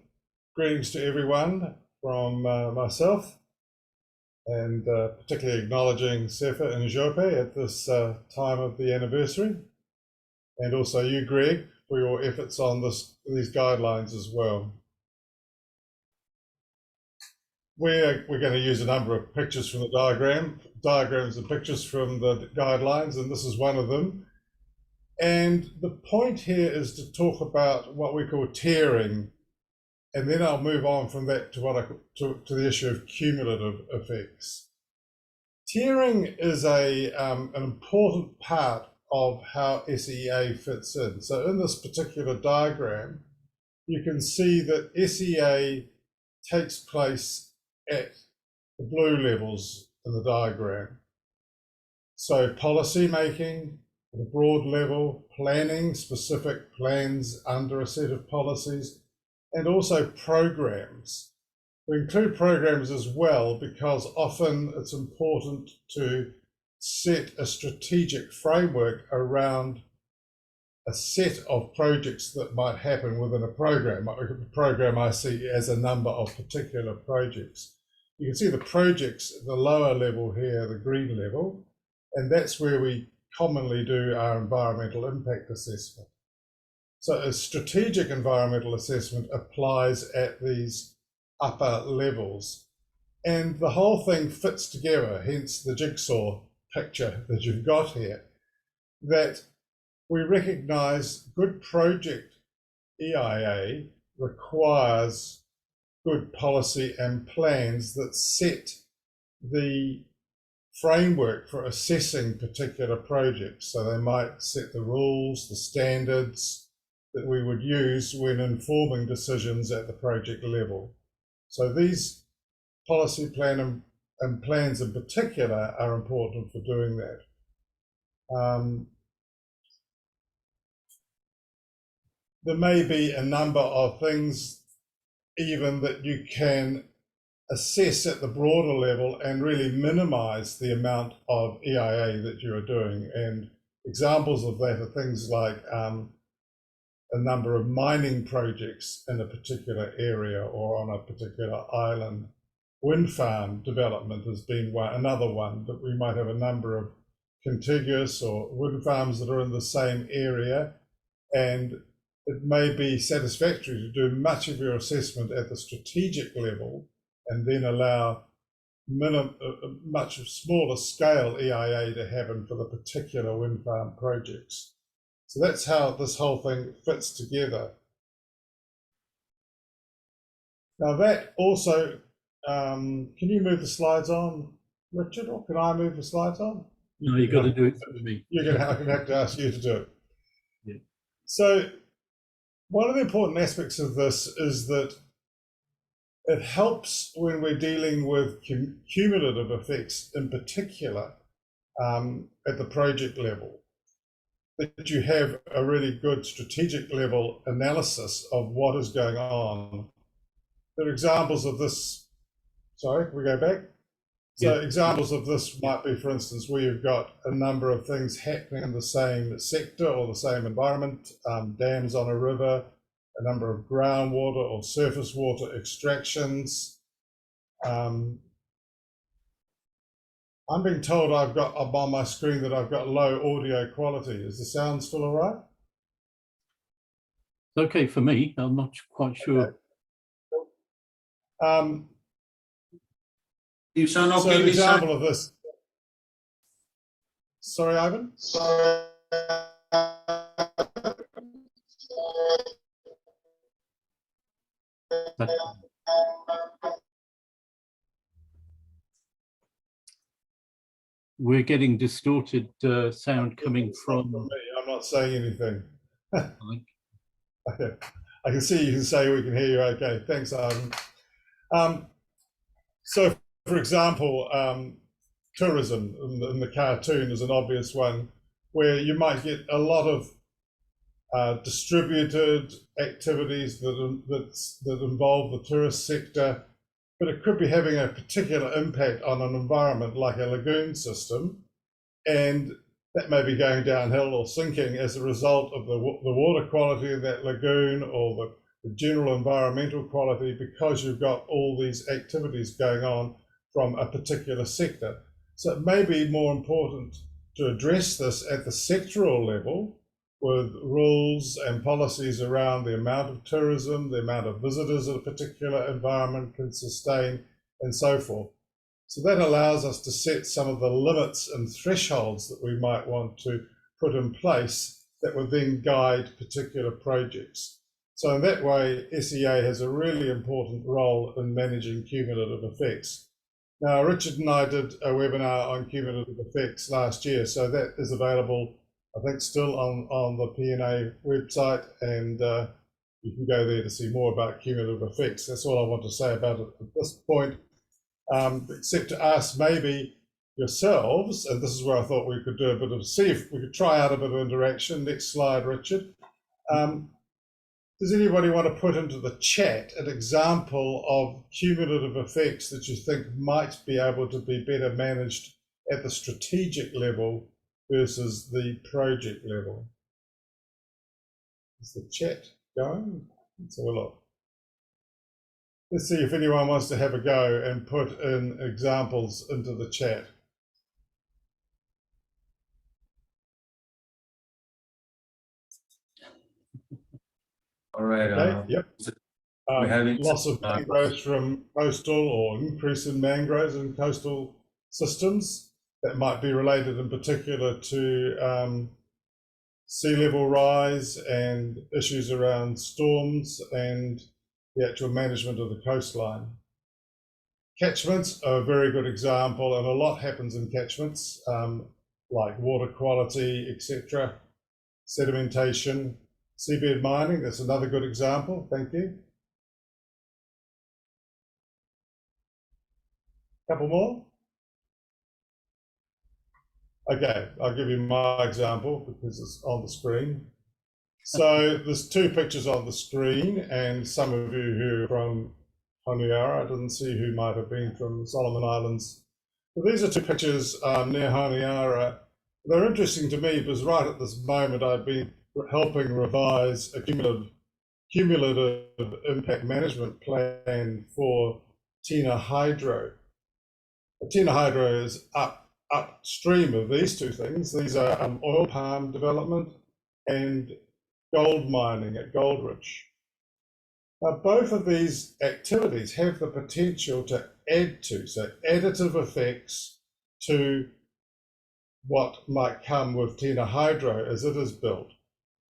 Greetings to everyone from myself, and particularly acknowledging Sefa and Jope at this time of the anniversary, and also you, Greg, for your efforts on these guidelines as well. We're going to use a number of pictures from the diagrams and pictures from the guidelines, and this is one of them. And the point here is to talk about what we call tiering, and then I'll move on from that to the issue of cumulative effects. Tiering is an important part of how SEA fits in. So in this particular diagram, you can see that SEA takes place at the blue levels in the diagram. So policy making at a broad level, planning specific plans under a set of policies, and also programs. We include programs as well because often it's important to set a strategic framework around a set of projects that might happen within a program. The program I see as a number of particular projects. You can see the projects at the lower level here, the green level, and that's where we commonly do our environmental impact assessment. So a strategic environmental assessment applies at these upper levels, and the whole thing fits together, hence the jigsaw picture that you've got here, that we recognize good project EIA requires good policy and plans that set the framework for assessing particular projects. So they might set the rules, the standards that we would use when informing decisions at the project level. So these policy plan and plans in particular are important for doing that. There may be a number of things even that you can assess at the broader level and really minimize the amount of EIA that you are doing. And examples of that are things like a number of mining projects in a particular area or on a particular island. Wind farm development has been another one, that we might have a number of contiguous or wind farms that are in the same area, and it may be satisfactory to do much of your assessment at the strategic level and then allow much smaller scale EIA to happen for the particular wind farm projects. So that's how this whole thing fits together. Now that also, can you move the slides on, Richard, or can I move the slides on? No, you've got to do it for me. I'm going to have to ask you to do it. Yeah. So one of the important aspects of this is that it helps when we're dealing with cumulative effects in particular at the project level, that you have a really good strategic level analysis of what is going on. There are examples of this. Sorry, can we go back? So yeah. Examples of this might be, for instance, where you've got a number of things happening in the same sector or the same environment, dams on a river, a number of groundwater or surface water extractions. I'm being told I've got up on my screen that I've got low audio quality. Is the sound still all right? It's okay for me. I'm not quite sure. Okay. You sound okay. So an example of this. Sorry, Ivan? Sorry. We're getting distorted sound coming from. I'm not saying anything. Okay. I can see you can say we can hear you okay. Thanks, Ivan. So, for example, tourism in the cartoon is an obvious one where you might get a lot of distributed activities that involve the tourist sector, but it could be having a particular impact on an environment like a lagoon system, and that may be going downhill or sinking as a result of the water quality of that lagoon or the general environmental quality, because you've got all these activities going on from a particular sector. So it may be more important to address this at the sectoral level with rules and policies around the amount of tourism, the amount of visitors that a particular environment can sustain, and so forth. So that allows us to set some of the limits and thresholds that we might want to put in place that would then guide particular projects. So in that way, SEA has a really important role in managing cumulative effects. Now, Richard and I did a webinar on cumulative effects last year, so that is available, I think, still on the PNEA website, and you can go there to see more about cumulative effects. That's all I want to say about it at this point, except to ask maybe yourselves, and this is where I thought we could do a bit of, see if we could try out a bit of interaction. Next slide, Richard. Does anybody want to put into the chat an example of cumulative effects that you think might be able to be better managed at the strategic level versus the project level? Is the chat going? Let's have a look. Let's see if anyone wants to have a go and put in examples into the chat. All right. Okay, yep. We're having loss of mangroves from coastal, or increase in mangroves in coastal systems that might be related in particular to sea level rise and issues around storms and the actual management of the coastline. Catchments are a very good example, and a lot happens in catchments, like water quality, etc., sedimentation. Seabed mining, that's another good example. Thank you. Couple more? Okay, I'll give you my example because it's on the screen. So there's two pictures on the screen, and some of you who are from Honiara, I didn't see who might have been from Solomon Islands. But these are two pictures near Honiara. They're interesting to me because right at this moment I've been helping revise a cumulative impact management plan for Tina Hydro. Tina Hydro is upstream of these two things. These are oil palm development and gold mining at Goldrich. Now, both of these activities have the potential to add to, so additive effects to what might come with Tina Hydro as it is built.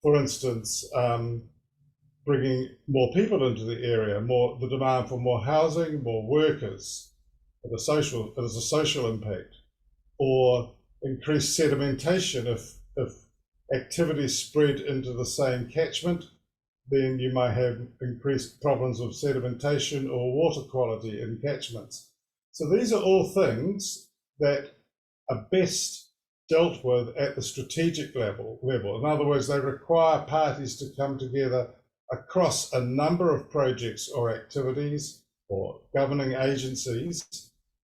For instance, bringing more people into the area, the demand for more housing, more workers, as a social impact, or increased sedimentation. If activities spread into the same catchment, then you might have increased problems of sedimentation or water quality in catchments. So these are all things that are best dealt with at the strategic level. In other words, they require parties to come together across a number of projects or activities or governing agencies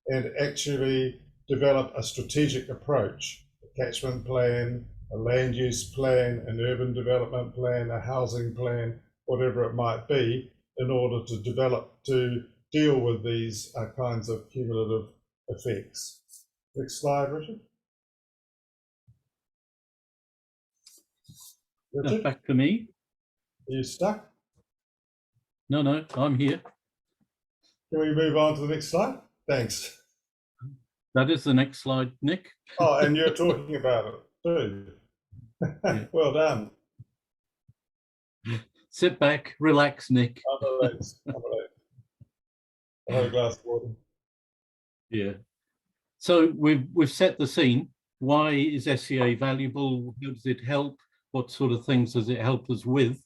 and actually develop a strategic approach, a catchment plan, a land use plan, an urban development plan, a housing plan, whatever it might be, in order to deal with these kinds of cumulative effects. Next slide, Richard. Richard, Back to me. are you stuck? No, I'm here. Can we move on to the next slide? Thanks. That is the next slide, Nick. Oh, and you're talking about it too. Yeah. Well done. Sit back, relax, Nick. I'll have a glass of water. Yeah. So we've set the scene. Why is SEA valuable? How does it help? What sort of things does it help us with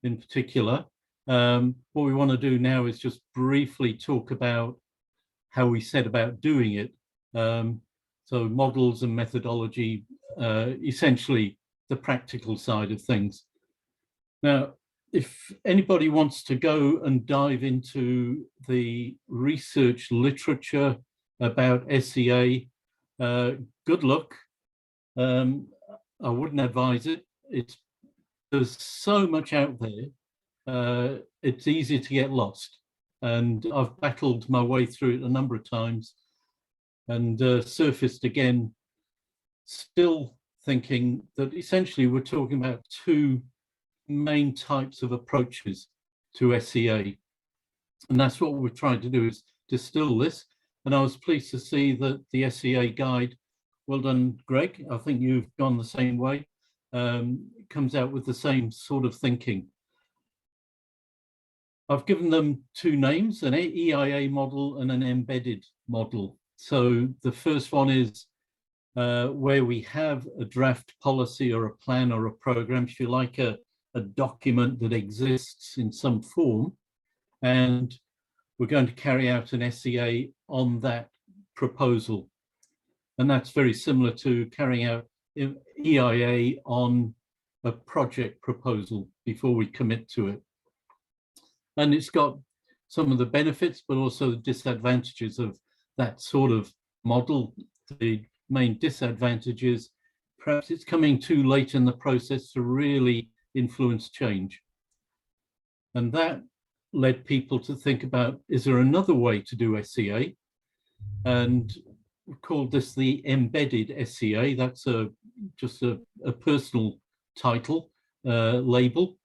in particular? What we want to do now is just briefly talk about how we set about doing it. So models and methodology, essentially the practical side of things. Now, if anybody wants to go and dive into the research literature about SEA, good luck. I wouldn't advise it. There's so much out there. it's easy to get lost. And I've battled my way through it a number of times and surfaced again, still thinking that essentially we're talking about two main types of approaches to SEA. And that's what we're trying to do, is distill this. And I was pleased to see that the SEA guide, well done, Greg, I think you've gone the same way, comes out with the same sort of thinking. I've given them two names, an EIA model and an embedded model. So the first one is where we have a draft policy or a plan or a program, if you like, a document that exists in some form, and we're going to carry out an SEA on that proposal. And that's very similar to carrying out EIA on a project proposal before we commit to it. And it's got some of the benefits, but also the disadvantages of that sort of model. The main disadvantages, perhaps it's coming too late in the process to really influence change. And that led people to think about, is there another way to do SEA? And we called this the embedded SEA. That's just a personal title, label.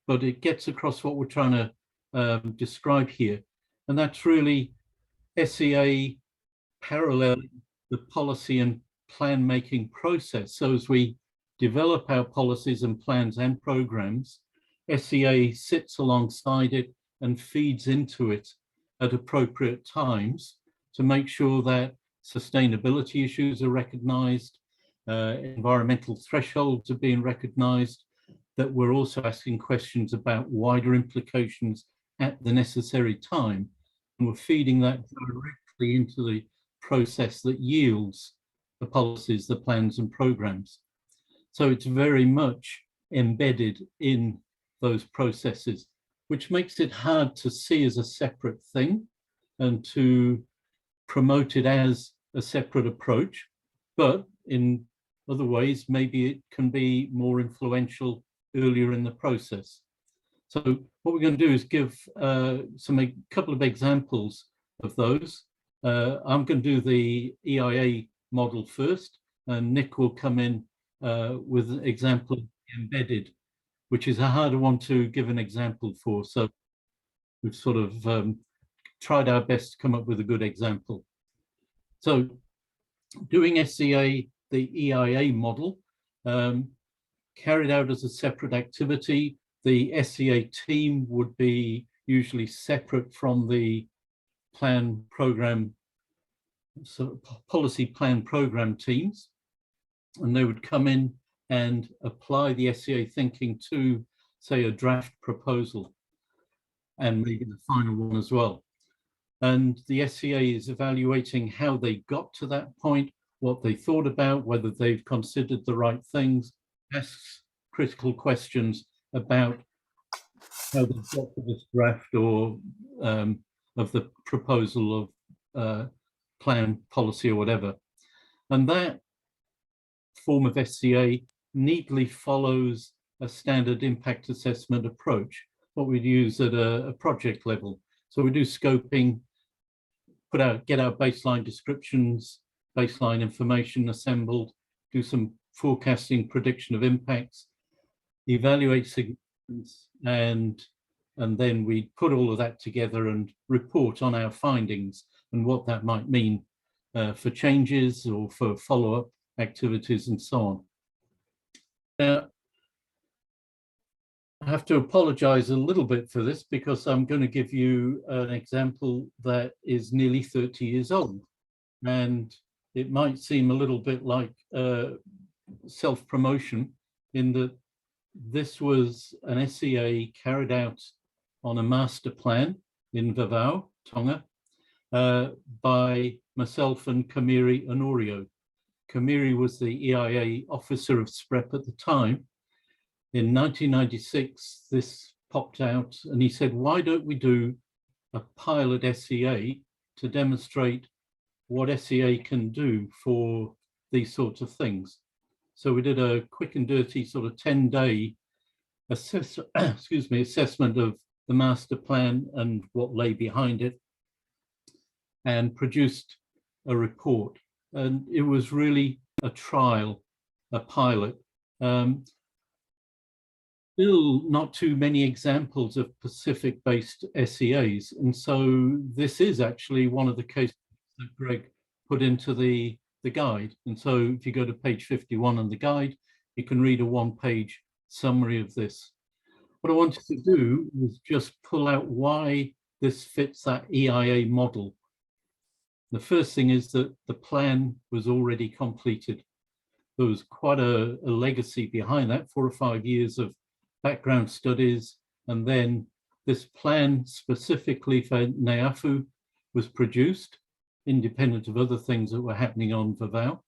But it gets across what we're trying to describe here. And that's really SEA paralleling the policy and plan making process. So as we develop our policies and plans and programs, SEA sits alongside it and feeds into it at appropriate times to make sure that sustainability issues are recognized, environmental thresholds are being recognized, that we're also asking questions about wider implications at the necessary time. And we're feeding that directly into the process that yields the policies, the plans and programs. So it's very much embedded in those processes, which makes it hard to see as a separate thing and to promote it as a separate approach. But in other ways, maybe it can be more influential earlier in the process. So what we're going to do is give a couple of examples of those. I'm going to do the EIA model first, and Nick will come in with an example of embedded, which is a harder one to give an example for. So we've sort of tried our best to come up with a good example. So doing SEA, the EIA model, carried out as a separate activity. The SEA team would be usually separate from the plan program, so policy plan program teams, and they would come in and apply the SEA thinking to, say, a draft proposal and maybe the final one as well. And the SEA is evaluating how they got to that point, what they thought about, whether they've considered the right things, asks critical questions about how they've got to this draft or of the proposal of plan, policy or whatever. And that form of SEA neatly follows a standard impact assessment approach, what we'd use at a project level. So we do scoping, get our baseline descriptions, baseline information assembled, do some forecasting, prediction of impacts, evaluate significance, and then we put all of that together and report on our findings and what that might mean for changes or for follow-up activities and so on. Now, I have to apologize a little bit for this because I'm going to give you an example that is nearly 30 years old, and it might seem a little bit like self-promotion in that this was an SEA carried out on a master plan in Vavau, Tonga, by myself and Kamiri Honorio. Kamiri was the EIA officer of SPREP at the time. In 1996, this popped out and he said, why don't we do a pilot SEA to demonstrate what SEA can do for these sorts of things? So we did a quick and dirty sort of 10-day assessment of the master plan and what lay behind it, and produced a report. And it was really a trial, a pilot. Still not too many examples of Pacific-based SEAs. And so this is actually one of the cases that Greg put into the guide. And so if you go to page 51 on the guide, you can read a one-page summary of this. What I wanted to do was just pull out why this fits that EIA model. The first thing is that the plan was already completed. There was quite a legacy behind that, 4 or 5 years of background studies, and then this plan specifically for Neafu was produced, independent of other things that were happening on Vavau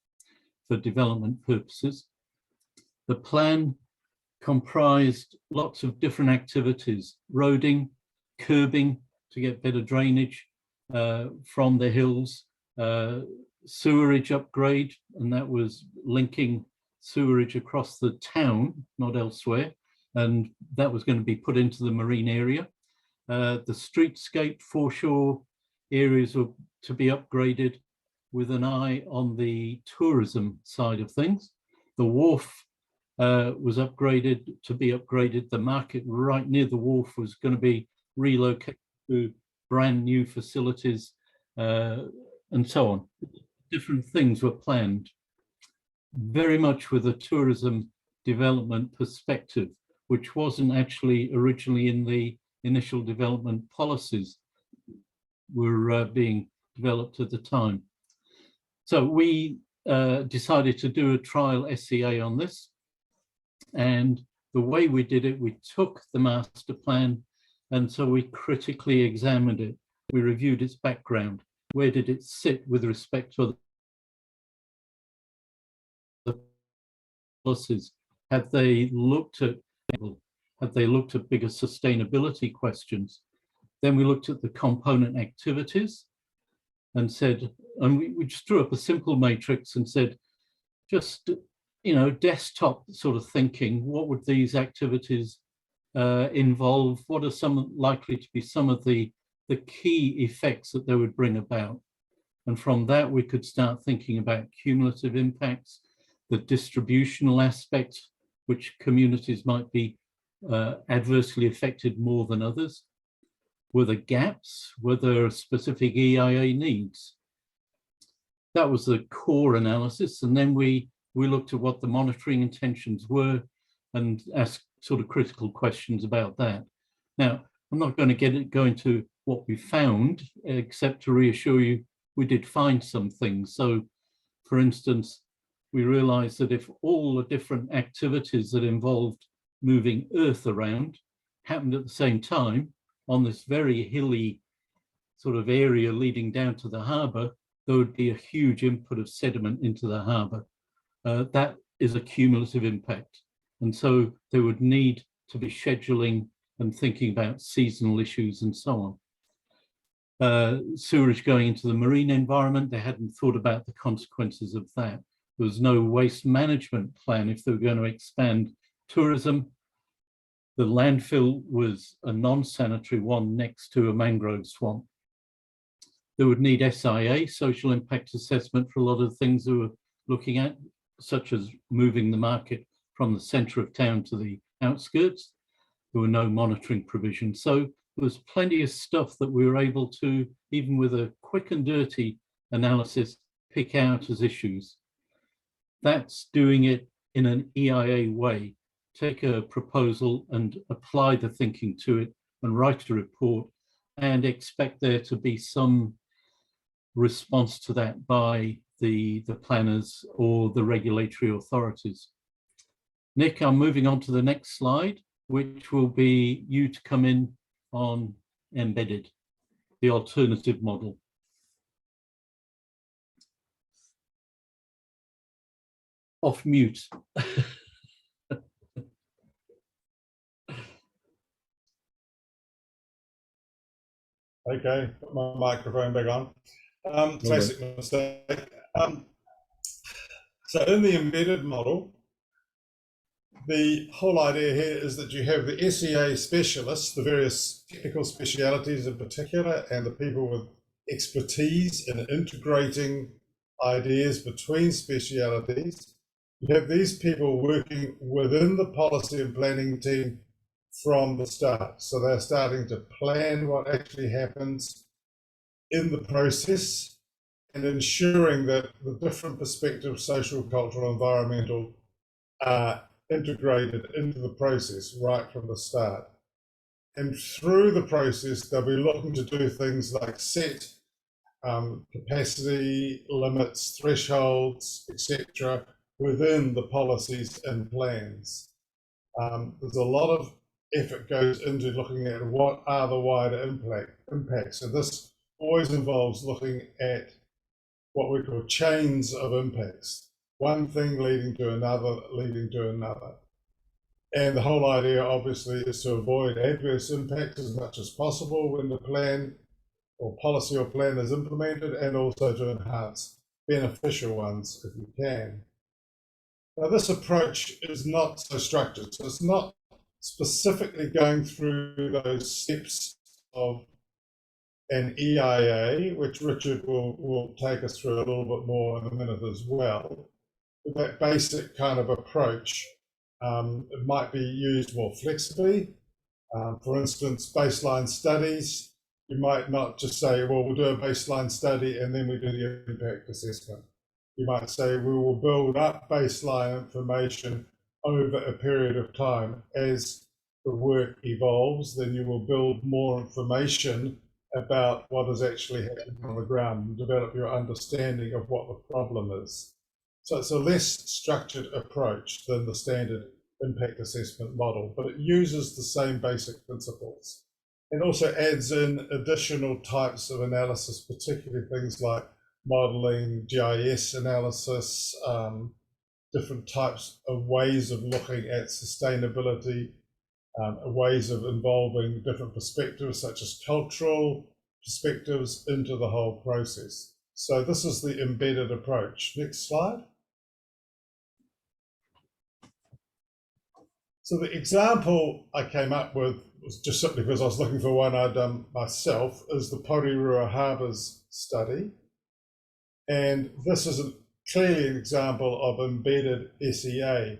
for development purposes. The plan comprised lots of different activities: roading, curbing to get better drainage from the hills, sewerage upgrade, and that was linking sewerage across the town, not elsewhere, and that was going to be put into the marine area. The streetscape foreshore areas were to be upgraded with an eye on the tourism side of things. The wharf was upgraded to be upgraded. The market right near the wharf was going to be relocated to brand new facilities, and so on. Different things were planned, very much with a tourism development perspective, which wasn't actually originally in the initial development policies were being developed at the time. So we decided to do a trial SCA on this. And the way we did it, we took the master plan, and so we critically examined it. We reviewed its background. Where did it sit with respect to the policies? Have they looked at bigger sustainability questions? Then we looked at the component activities and said, and we just drew up a simple matrix and said, just, you know, desktop sort of thinking, what would these activities involve? What are some likely to be some of the key effects that they would bring about? And from that, we could start thinking about cumulative impacts, the distributional aspects, which communities might be adversely affected more than others. Were there gaps? Were there specific EIA needs? That was the core analysis. And then we looked at what the monitoring intentions were and asked sort of critical questions about that. Now, I'm not going to go into what we found, except to reassure you, we did find some things. So, for instance, we realized that if all the different activities that involved moving earth around happened at the same time on this very hilly sort of area leading down to the harbour, there would be a huge input of sediment into the harbour. That is a cumulative impact. And so there would need to be scheduling and thinking about seasonal issues and so on. Sewerage going into the marine environment, they hadn't thought about the consequences of that. There was no waste management plan if they were going to expand tourism. The landfill was a non-sanitary one next to a mangrove swamp. They would need SIA, social impact assessment, for a lot of things they were looking at, such as moving the market from the centre of town to the outskirts. There were no monitoring provisions. So there was plenty of stuff that we were able to, even with a quick and dirty analysis, pick out as issues. That's doing it in an EIA way. Take a proposal and apply the thinking to it and write a report and expect there to be some response to that by the planners or the regulatory authorities. Nick, I'm moving on to the next slide, which will be you to come in on embedded, the alternative model. Off mute. Okay, put my microphone back on. Classic mistake. So in the embedded model, the whole idea here is that you have the SEA specialists, the various technical specialities in particular, and the people with expertise in integrating ideas between specialities. You have these people working within the policy and planning team from the start. So they're starting to plan what actually happens in the process and ensuring that the different perspectives, social, cultural, environmental, are integrated into the process right from the start. And through the process, they'll be looking to do things like set capacity limits, thresholds, etc., within the policies and plans. There's a lot of effort goes into looking at what are the wider impacts. And this always involves looking at what we call chains of impacts. One thing leading to another, leading to another. And the whole idea, obviously, is to avoid adverse impacts as much as possible when the plan or policy or plan is implemented, and also to enhance beneficial ones if you can. Now, this approach is not so structured, so it's not specifically going through those steps of an EIA, which Richard will take us through a little bit more in a minute as well. But that basic kind of approach, it might be used more flexibly. For instance, baseline studies, you might not just say, well, we'll do a baseline study and then we do the impact assessment. You might say, we will build up baseline information over a period of time. As the work evolves, then you will build more information about what is actually happening on the ground and develop your understanding of what the problem is. So it's a less structured approach than the standard impact assessment model, but it uses the same basic principles. It also adds in additional types of analysis, particularly things like modeling, GIS analysis, different types of ways of looking at sustainability, ways of involving different perspectives such as cultural perspectives into the whole process. So this is the embedded approach. Next slide. So the example I came up with was just simply because I was looking for one I'd done myself, is the Porirua Harbours study. And this is clearly an example of embedded SEA.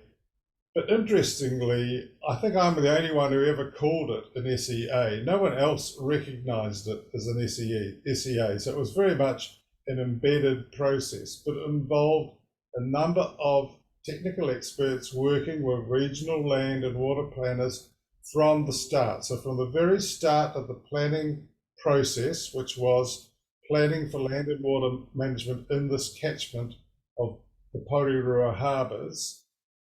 But interestingly, I think I'm the only one who ever called it an SEA. No one else recognized it as an SEA. So it was very much an embedded process, but it involved a number of technical experts working with regional land and water planners from the start. So from the very start of the planning process, which was planning for land and water management in this catchment of the Porirua Harbours,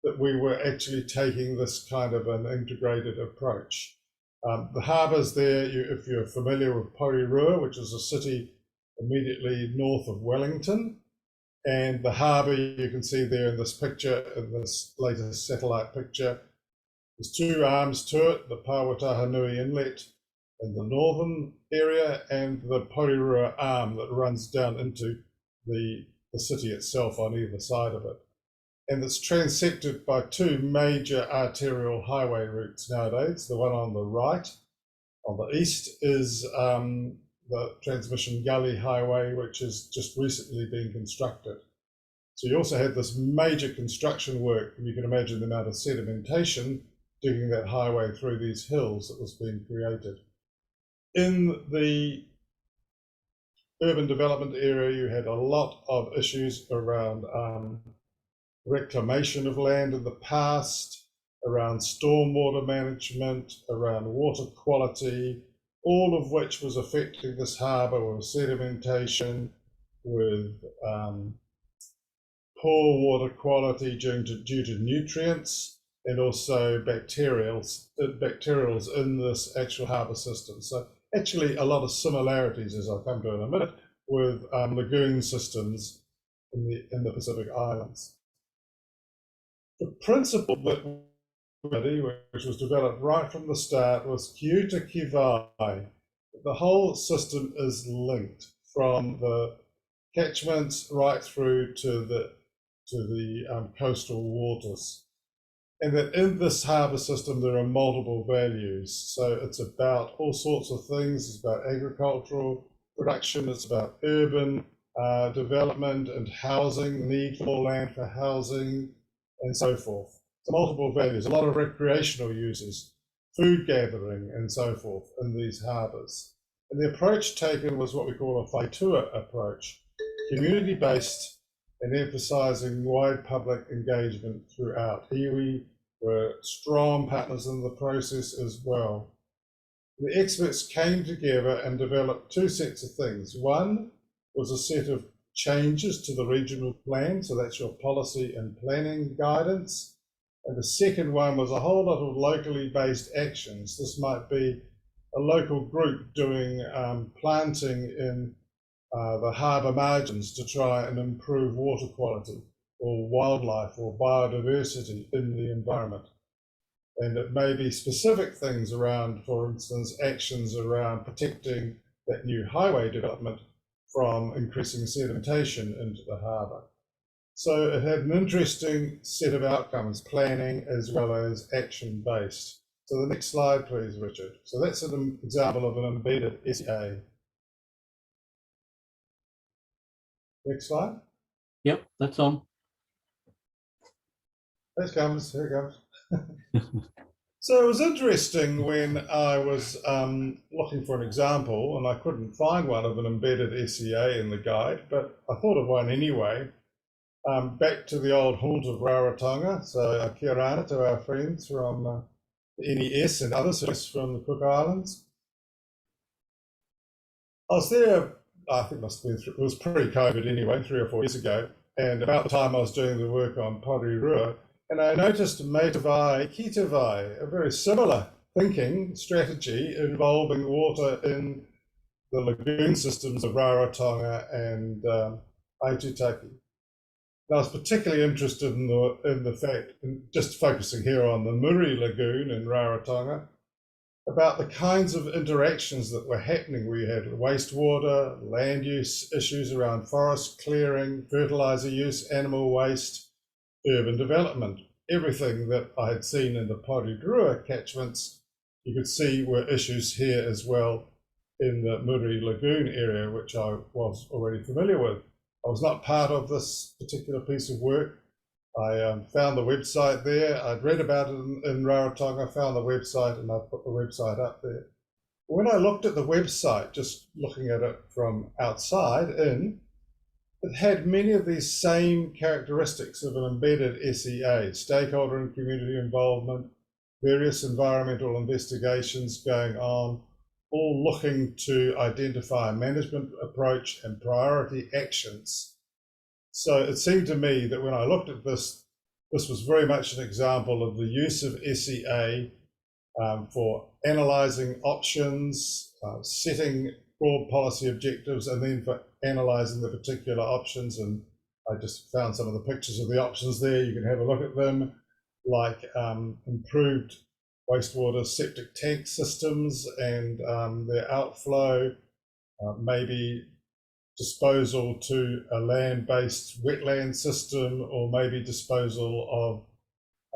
that we were actually taking this kind of an integrated approach. The harbours there, if you're familiar with Porirua, which is a city immediately north of Wellington, and the harbour you can see there in this picture, in this latest satellite picture, there's two arms to it, the Pāwatahanui Inlet in the northern area and the Porirua arm that runs down into the city itself on either side of it. And it's transected by two major arterial highway routes nowadays. The one on the right, on the east, is the Transmission Gully Highway, which has just recently been constructed. So you also had this major construction work, and you can imagine the amount of sedimentation digging that highway through these hills that was being created. In the urban development area, you had a lot of issues around reclamation of land in the past, around stormwater management, around water quality, all of which was affecting this harbour with sedimentation, with poor water quality due to nutrients, and also bacterials in this actual harbour system. So actually a lot of similarities, as I'll come to in a minute, with lagoon systems in the Pacific Islands. The principle which was developed right from the start was Q to Kiwai. The whole system is linked from the catchments right through to the coastal waters. and that in this harbour system there are multiple values. So it's about all sorts of things. It's about agricultural production, it's about urban development and housing, need for land for housing, and so forth. So multiple values, a lot of recreational uses, food gathering, and so forth in these harbours. And the approach taken was what we call a whaitua approach, community-based and emphasising wide public engagement throughout. Iwi were strong partners in the process as well. The experts came together and developed two sets of things. One was a set of changes to the regional plan, so that's your policy and planning guidance. And the second one was a whole lot of locally based actions. This might be a local group doing planting in the harbour margins to try and improve water quality or wildlife or biodiversity in the environment. And it may be specific things around, for instance, actions around protecting that new highway development from increasing sedimentation into the harbour. So it had an interesting set of outcomes, planning as well as action-based. So the next slide, please, Richard. So that's an example of an embedded SEA. Next slide. Yep, that's on. Here it comes. So it was interesting when I was looking for an example, and I couldn't find one of an embedded SEA in the guide, but I thought of one anyway. Back to the old haunt of Rarotonga, so kia ora to our friends from NES and others from the Cook Islands. I was there, I think it was pre-COVID anyway, 3 or 4 years ago, and about the time I was doing the work on Porirua, and I noticed me te vai, ki te vai, a very similar thinking strategy involving water in the lagoon systems of Rarotonga and Aitutaki. I was particularly interested in the fact, just focusing here on the Muri Lagoon in Rarotonga, about the kinds of interactions that were happening. We had wastewater, land use issues around forest clearing, fertilizer use, animal waste, urban development. Everything that I had seen in the Porirua catchments, you could see were issues here as well in the Muri Lagoon area, which I was already familiar with. I was not part of this particular piece of work. I found the website there. I'd read about it in Rarotonga, found the website, and I put the website up there. When I looked at the website, just looking at it from outside in, it had many of these same characteristics of an embedded SEA, stakeholder and community involvement, various environmental investigations going on, all looking to identify a management approach and priority actions. So it seemed to me that when I looked at this, this was very much an example of the use of SEA for analysing options, setting broad policy objectives, and then for analysing the particular options. And I just found some of the pictures of the options there. You can have a look at them, like improved wastewater septic tank systems and their outflow, maybe disposal to a land-based wetland system, or maybe disposal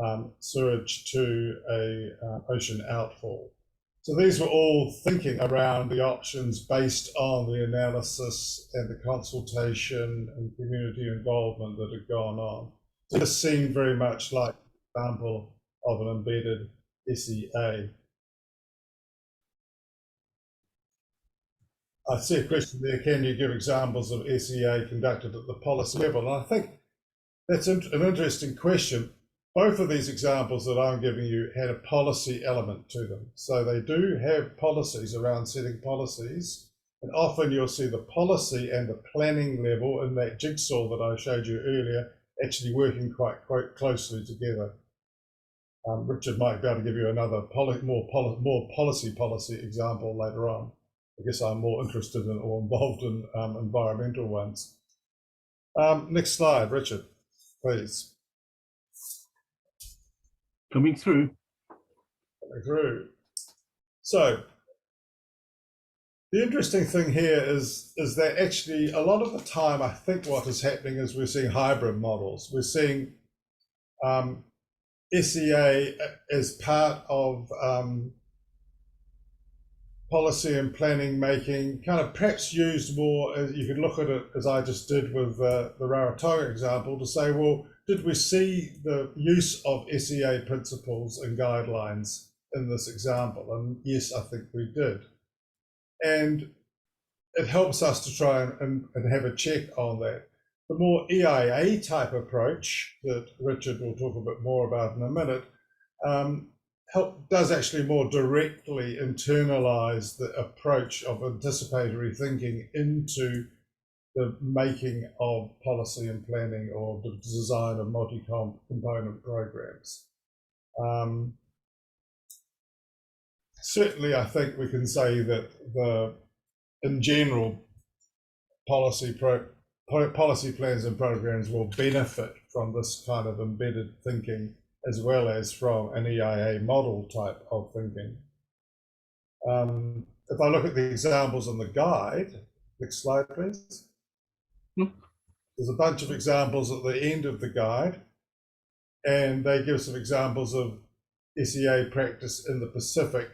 of sewage to a ocean outfall. So these were all thinking around the options based on the analysis and the consultation and community involvement that had gone on. So this seemed very much like an example of an embedded SEA. I see a question there, can you give examples of SEA conducted at the policy level? And I think that's an interesting question. Both of these examples that I'm giving you had a policy element to them. So they do have policies around setting policies, and often you'll see the policy and the planning level in that jigsaw that I showed you earlier actually working quite closely together. Richard might be able to give you another more policy example later on. I guess I'm more interested in or involved in environmental ones. Next slide, Richard, please. Coming through. So the interesting thing here is that actually a lot of the time I think what is happening is we're seeing hybrid models. We're seeing SEA as part of policy and planning making, kind of perhaps used more, as you could look at it as I just did with the Rarotonga example, to say, well, did we see the use of SEA principles and guidelines in this example? And yes, I think we did. And it helps us to try and have a check on that. The more EIA type approach that Richard will talk a bit more about in a minute, does actually more directly internalize the approach of anticipatory thinking into the making of policy and planning or the design of multi-component programs. Certainly, I think we can say that in general, policy plans and programs will benefit from this kind of embedded thinking, as well as from an EIA model type of thinking. If I look at the examples in the guide, next slide, please. There's a bunch of examples at the end of the guide, and they give some examples of SEA practice in the Pacific,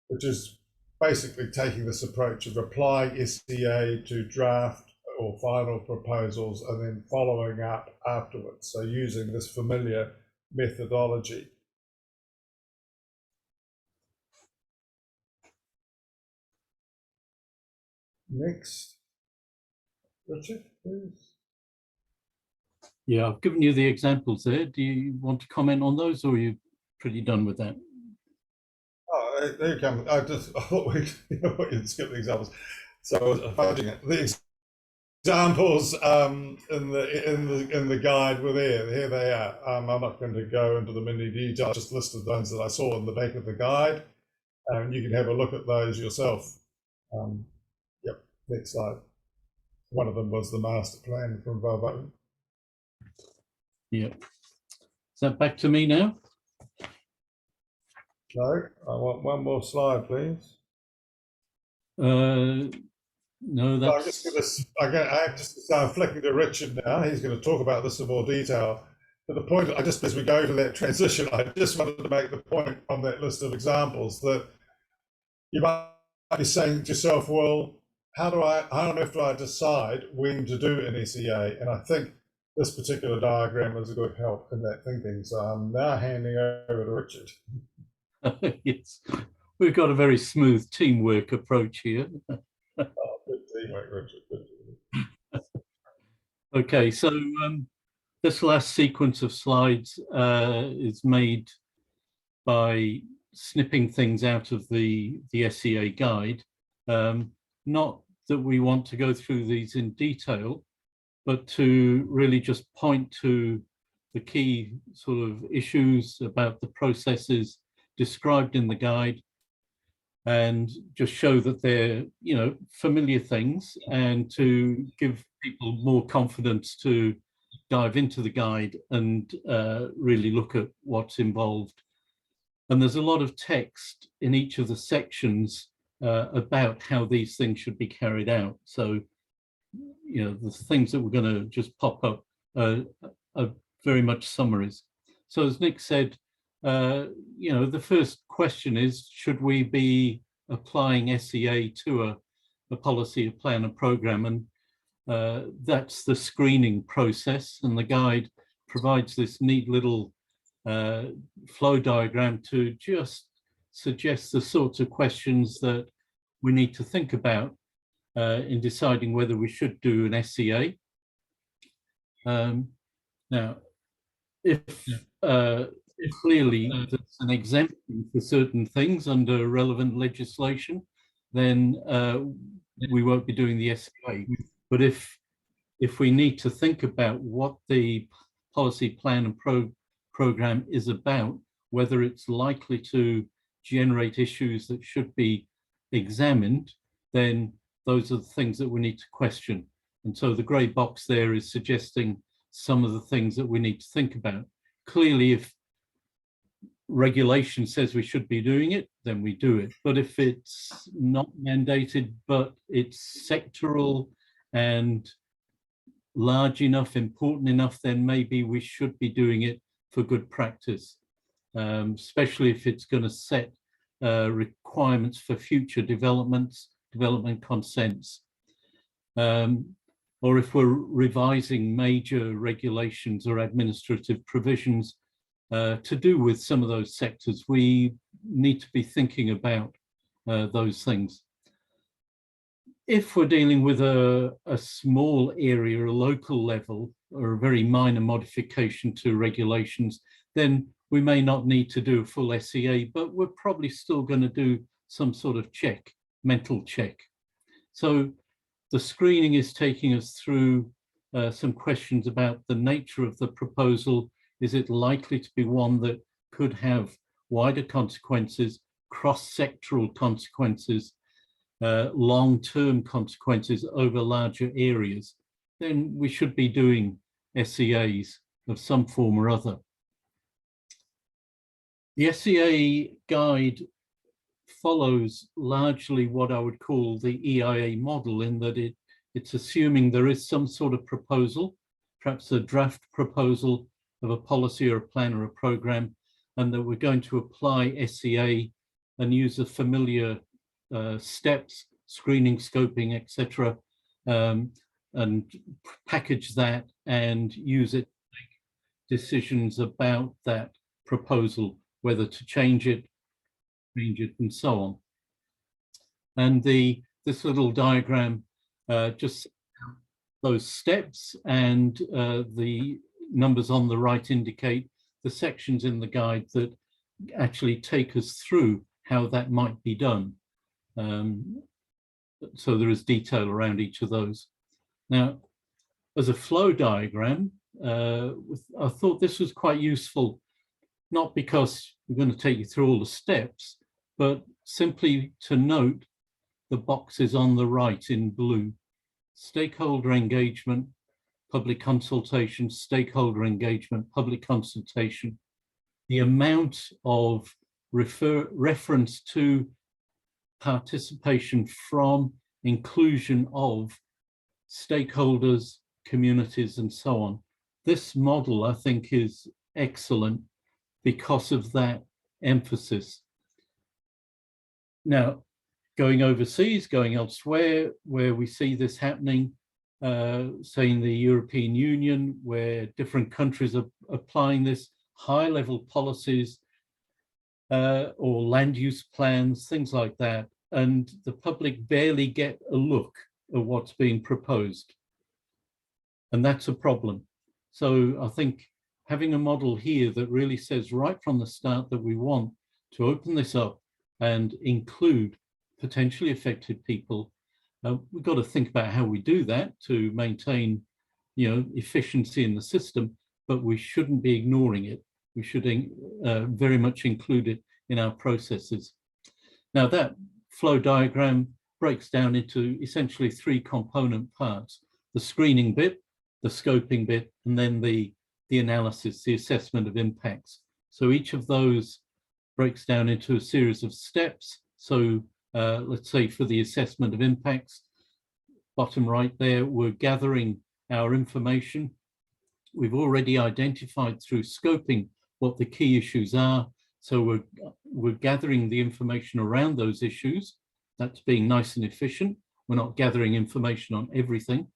which is basically taking this approach of applying SEA to draft or final proposals and then following up afterwards. So using this familiar methodology. Next, Richard, please. Yeah, I've given you the examples there. Do you want to comment on those, or are you pretty done with that? Oh, there you come. I thought you'd skip the examples. So I was finding it. The examples in the guide were there. Here they are. I'm not going to go into them in any detail. I just listed the ones that I saw in the back of the guide, and you can have a look at those yourself. Yep. Next slide. One of them was the master plan from Vauban. Yeah. Is that back to me now? No, I want one more slide, please. No, that's. I'm just going to. I have to start flicking to Richard now. He's going to talk about this in more detail. But the point, as we go to that transition, I just wanted to make the point on that list of examples that you might be saying to yourself, well, how on earth do I decide when to do an SEA? And I think this particular diagram is a good help in that thinking. So I'm now handing over to Richard. Yes, we've got a very smooth teamwork approach here. Oh, good teamwork, Richard. Good teamwork. Okay, so this last sequence of slides is made by snipping things out of the SEA guide. Not that we want to go through these in detail, but to really just point to the key sort of issues about the processes described in the guide, and just show that they're, familiar things, and to give people more confidence to dive into the guide and really look at what's involved. And there's a lot of text in each of the sections about how these things should be carried out. So, the things that we're going to just pop up are very much summaries. So as Nick said, the first question is, should we be applying SEA to a policy, a plan, a program? And that's the screening process. And the guide provides this neat little flow diagram to just suggest the sorts of questions that we need to think about in deciding whether we should do an SEA. Now, if clearly there's an exemption for certain things under relevant legislation, then we won't be doing the SEA. But if we need to think about what the policy plan and program is about, whether it's likely to generate issues that should be examined, then those are the things that we need to question. And so the grey box there is suggesting some of the things that we need to think about. Clearly, if regulation says we should be doing it, then we do it. But if it's not mandated, but it's sectoral and large enough, important enough, then maybe we should be doing it for good practice, especially if it's going to set requirements for future development consents. Or if we're revising major regulations or administrative provisions to do with some of those sectors, we need to be thinking about those things. If we're dealing with a small area, a local level, or a very minor modification to regulations, then we may not need to do a full SEA, but we're probably still going to do some sort of check, mental check. So the screening is taking us through some questions about the nature of the proposal. Is it likely to be one that could have wider consequences, cross-sectoral consequences, long-term consequences over larger areas? Then we should be doing SEAs of some form or other. The SEA guide follows largely what I would call the EIA model, in that it's assuming there is some sort of proposal, perhaps a draft proposal of a policy or a plan or a program, and that we're going to apply SEA and use the familiar steps, screening, scoping, etc., and package that and use it to make decisions about that proposal, whether to change it, and so on. And this little diagram just those steps, and the numbers on the right indicate the sections in the guide that actually take us through how that might be done. So there is detail around each of those. Now, as a flow diagram, I thought this was quite useful, not because we're going to take you through all the steps, but simply to note the boxes on the right in blue: stakeholder engagement, public consultation, stakeholder engagement, public consultation. The amount of reference to participation from, inclusion of stakeholders, communities, and so on. This model, I think, is excellent because of that emphasis. Now, going overseas, going elsewhere, where we see this happening, say in the European Union, where different countries are applying this, high-level policies or land use plans, things like that, and the public barely get a look at what's being proposed. And that's a problem. So I think having a model here that really says right from the start that we want to open this up and include potentially affected people, we've got to think about how we do that to maintain, efficiency in the system, but we shouldn't be ignoring it. We should very much include it in our processes. Now, that flow diagram breaks down into essentially three component parts: the screening bit, the scoping bit, and then the analysis, the assessment of impacts. So each of those breaks down into a series of steps. So let's say for the assessment of impacts, bottom right there, we're gathering our information. We've already identified through scoping what the key issues are. So we're gathering the information around those issues. That's being nice and efficient. We're not gathering information on everything.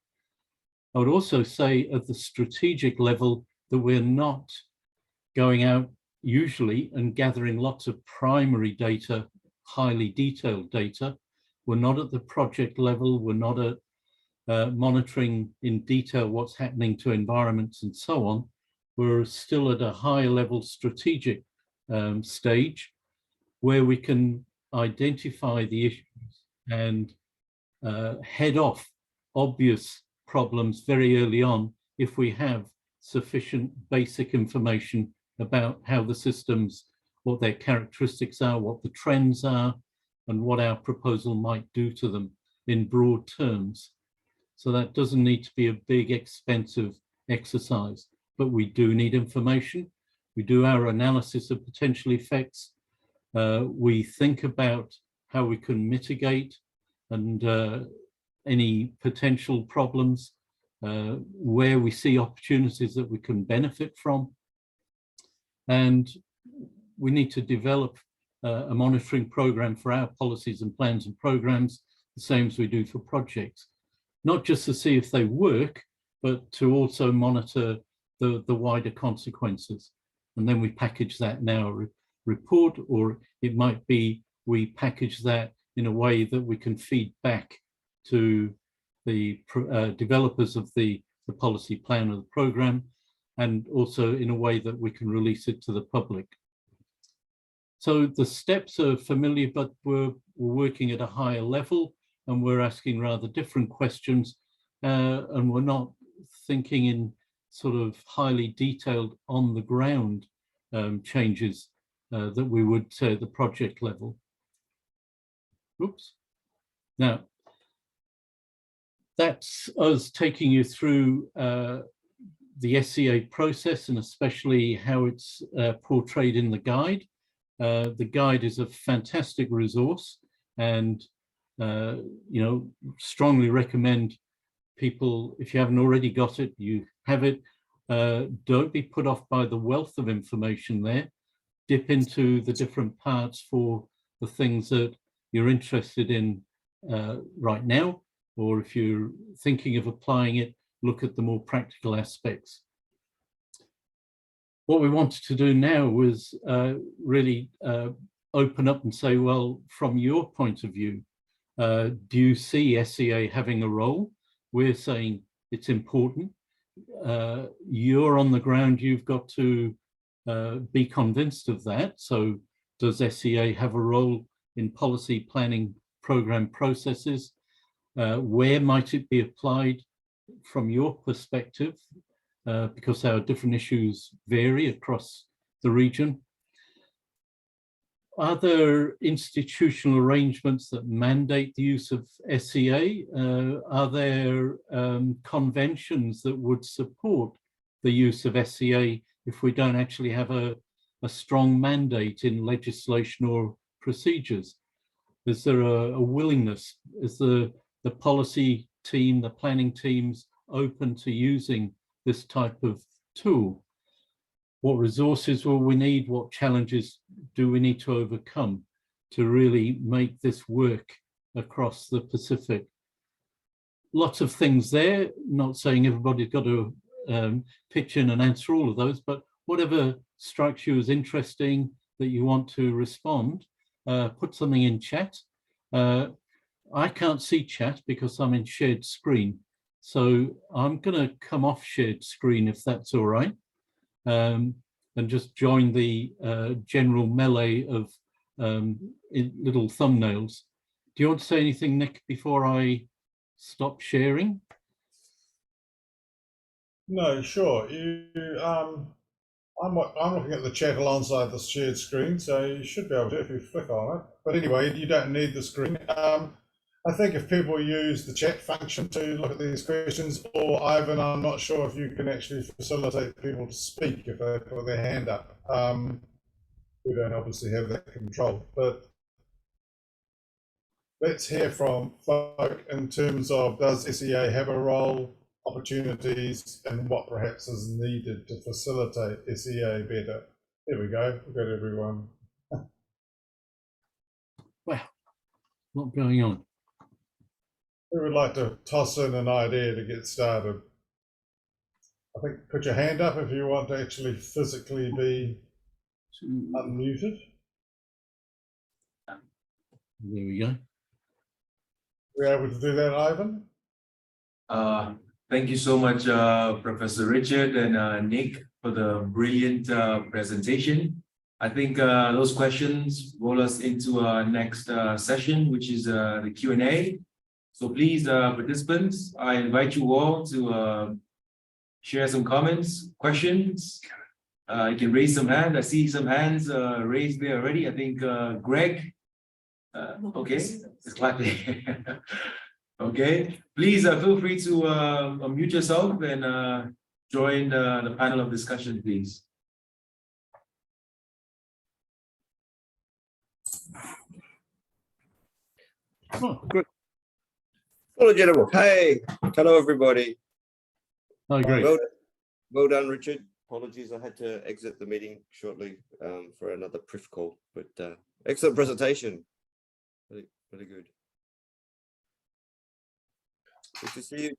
I would also say at the strategic level that we're not going out usually and gathering lots of primary data, highly detailed data. We're not at the project level. We're not at monitoring in detail what's happening to environments and so on. We're still at a higher level strategic stage where we can identify the issues and head off obvious problems very early on if we have sufficient basic information about how the systems, what their characteristics are, what the trends are, and what our proposal might do to them in broad terms. So that doesn't need to be a big, expensive exercise, but we do need information. We do our analysis of potential effects. We think about how we can mitigate and any potential problems. where we see opportunities that we can benefit from. And we need to develop a monitoring program for our policies and plans and programs, the same as we do for projects, not just to see if they work, but to also monitor the wider consequences. And then we package that in our report, or it might be we package that in a way that we can feed back to the developers of the policy plan or the program, and also in a way that we can release it to the public. So the steps are familiar, but we're working at a higher level, and we're asking rather different questions, and we're not thinking in sort of highly detailed on the ground changes that we would say at the project level. Oops. Now, that's us taking you through the SCA process, and especially how it's portrayed in the guide. The guide is a fantastic resource, and you know, strongly recommend people, if you haven't already got it, you have it. Don't be put off by the wealth of information there. Dip into the different parts for the things that you're interested in right now, or if you're thinking of applying it, look at the more practical aspects. What we wanted to do now was really open up and say, well, from your point of view, do you see SCA having a role? We're saying it's important. You're on the ground, you've got to be convinced of that. So does SCA have a role in policy planning program processes? Where might it be applied from your perspective? Because our different issues vary across the region. Are there institutional arrangements that mandate the use of SCA? Are there conventions that would support the use of SCA if we don't actually have a strong mandate in legislation or procedures? Is there a willingness? Is the policy team, the planning teams open to using this type of tool? What resources will we need? What challenges do we need to overcome to really make this work across the Pacific? Lots of things there, not saying everybody's got to pitch in and answer all of those, but whatever strikes you as interesting that you want to respond, put something in chat. I can't see chat because I'm in shared screen. So I'm going to come off shared screen if that's all right. And just join the general melee of little thumbnails. Do you want to say anything, Nick, before I stop sharing? No, sure. I'm looking at the chat alongside the shared screen, so you should be able to if you flick on it. But anyway, you don't need the screen. I think if people use the chat function to look at these questions, or Ivan, I'm not sure if you can actually facilitate people to speak if they put their hand up. We don't obviously have that control, but let's hear from folk in terms of, does SEA have a role, opportunities, and what perhaps is needed to facilitate SEA better? There we go, we've got everyone. Wow, what's going on? Who would like to toss in an idea to get started? I think put your hand up if you want to actually physically be unmuted. There we go. Were you able to do that, Ivan? Thank you so much, Professor Richard and Nick, for the brilliant presentation. I think those questions roll us into our next session, which is the Q&A. So please, participants, I invite you all to share some comments, questions. You can raise some hands. I see some hands raised there already. I think Greg. Okay, it's clapping. Okay, please feel free to unmute yourself and join the panel of discussion, please. Oh, great. Hello, gentlemen. Hi. Hello, everybody. I agree. Well done, Richard. Apologies, I had to exit the meeting shortly for another PRIF call, but excellent presentation. Really good. Good to see you,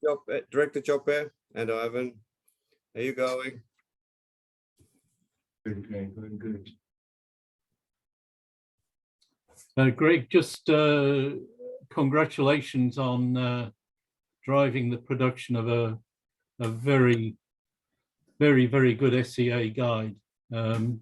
Director Chopper and Ivan. How you going? Good. Greg, just congratulations on driving the production of a very good SEA guide. I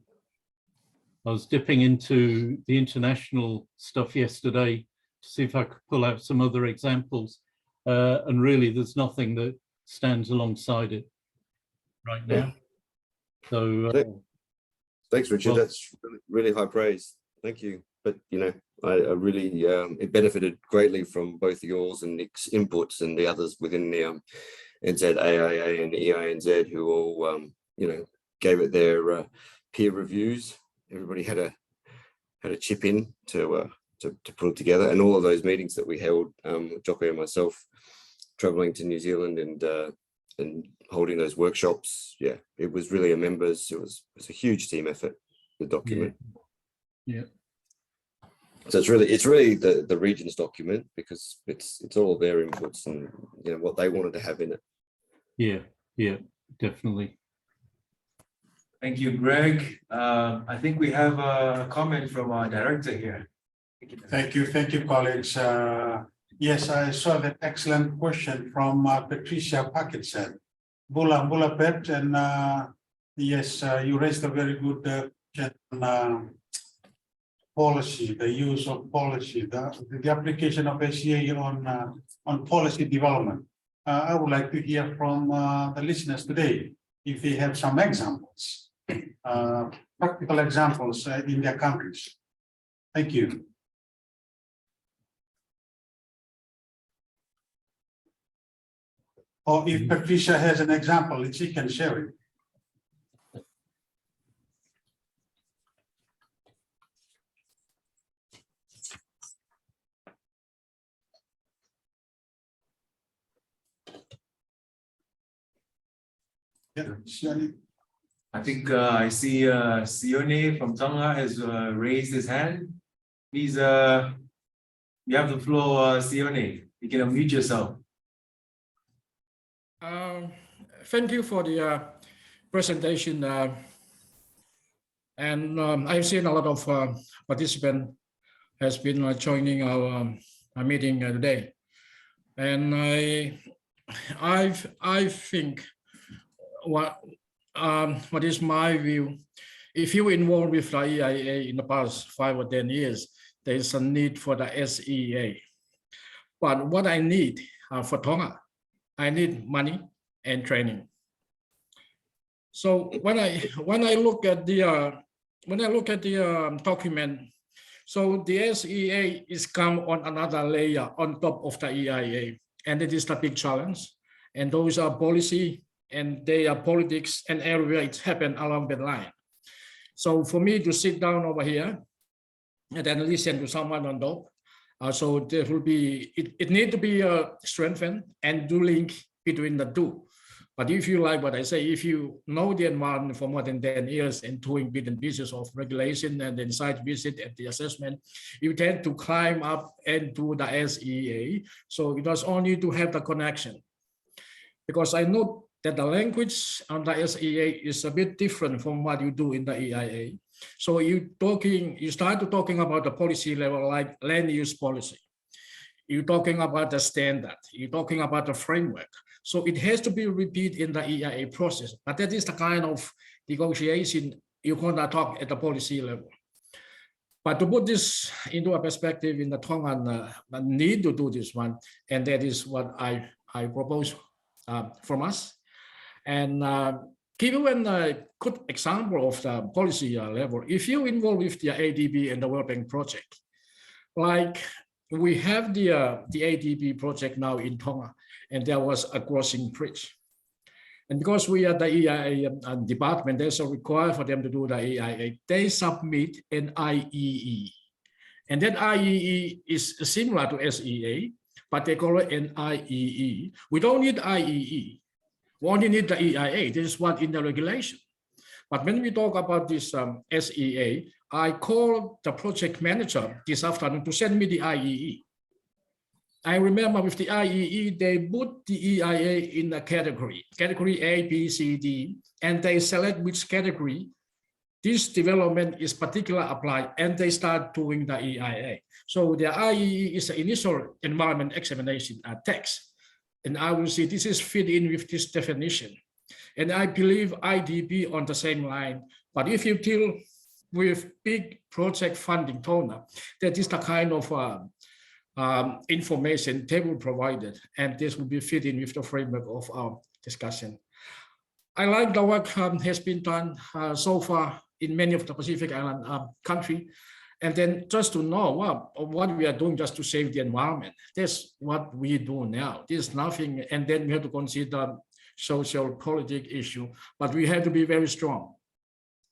was dipping into the international stuff yesterday to see if I could pull out some other examples. And really, there's nothing that stands alongside it right now. So thanks, Richard. well, That's really high praise. Thank you. But you know, I really it benefited greatly from both yours and Nick's inputs and the others within the NZAIA and EINZ who all you know, gave it their peer reviews. Everybody had a chip in to put it together, and all of those meetings that we held, Joppe and myself, traveling to New Zealand and holding those workshops. Yeah, it was really it was a huge team effort, the document. Yeah. So it's really the region's document, because it's all their inputs and you know what they wanted to have in it. Yeah, definitely. Thank you, Greg. I think we have a comment from our director here. Thank you, colleagues. Yes, I saw that excellent question from Patricia Parkinson. Bula Pet, and yes, you raised a very good question on policy, the use of policy, the application of SEA on policy development. I would like to hear from the listeners today if they have some examples, practical examples in their countries. Thank you. Or if Patricia has an example, she can share it. Yeah, Shani. I think I see Sione from Tonga has raised his hand. Please, you have the floor, Sione. You can unmute yourself. Thank you for the presentation. And I've seen a lot of participants has been joining our meeting today. And I think what is my view, if you involved with the EIA in the past 5 or 10 years, there is a need for the SEA. But what I need for Tonga, I need money and training. So when I look at the document, so the SEA is come on another layer on top of the EIA, and it is the big challenge. And those are policy, and they are politics, and everywhere it's happened along the line. So for me to sit down over here and then listen to someone on top, so there will be, it need to be strengthened and do link between the two. But if you like what I say, if you know the environment for more than 10 years and doing bits and pieces of regulation and then site visit and the assessment, you tend to climb up and do the SEA. So it was only to have the connection. Because I know that the language on the SEA is a bit different from what you do in the EIA. So you start talking about the policy level, like land use policy. You're talking about the standard. You're talking about the framework. So it has to be repeated in the EIA process. But that is the kind of negotiation you're going to talk at the policy level. But to put this into a perspective in the Tongan need to do this one, and that is what I propose from us. And give you a good example of the policy level. If you involve with the ADB and the World Bank project, like we have the ADB project now in Tonga, and there was a crossing bridge. And because we are the EIA department, there's a requirement for them to do the EIA. They submit an IEE. And that IEE is similar to SEA, but they call it an IEE. We don't need IEE. We only need the EIA. This is what in the regulation. But when we talk about this SEA, I called the project manager this afternoon to send me the IEE. I remember with the IEE, they put the EIA in a category A, B, C, D, and they select which category this development is particular applied, and they start doing the EIA. So the IEE is the initial environment examination text. And I will see this is fit in with this definition. And I believe IDB on the same line. But if you deal with big project funding donor, that is the kind of information they will provide it, and this will be fit in with the framework of our discussion. I like the work has been done so far in many of the Pacific Island countries. And then just to know what we are doing just to save the environment. That's what we do now. There's nothing, and then we have to consider social politic issue, but we have to be very strong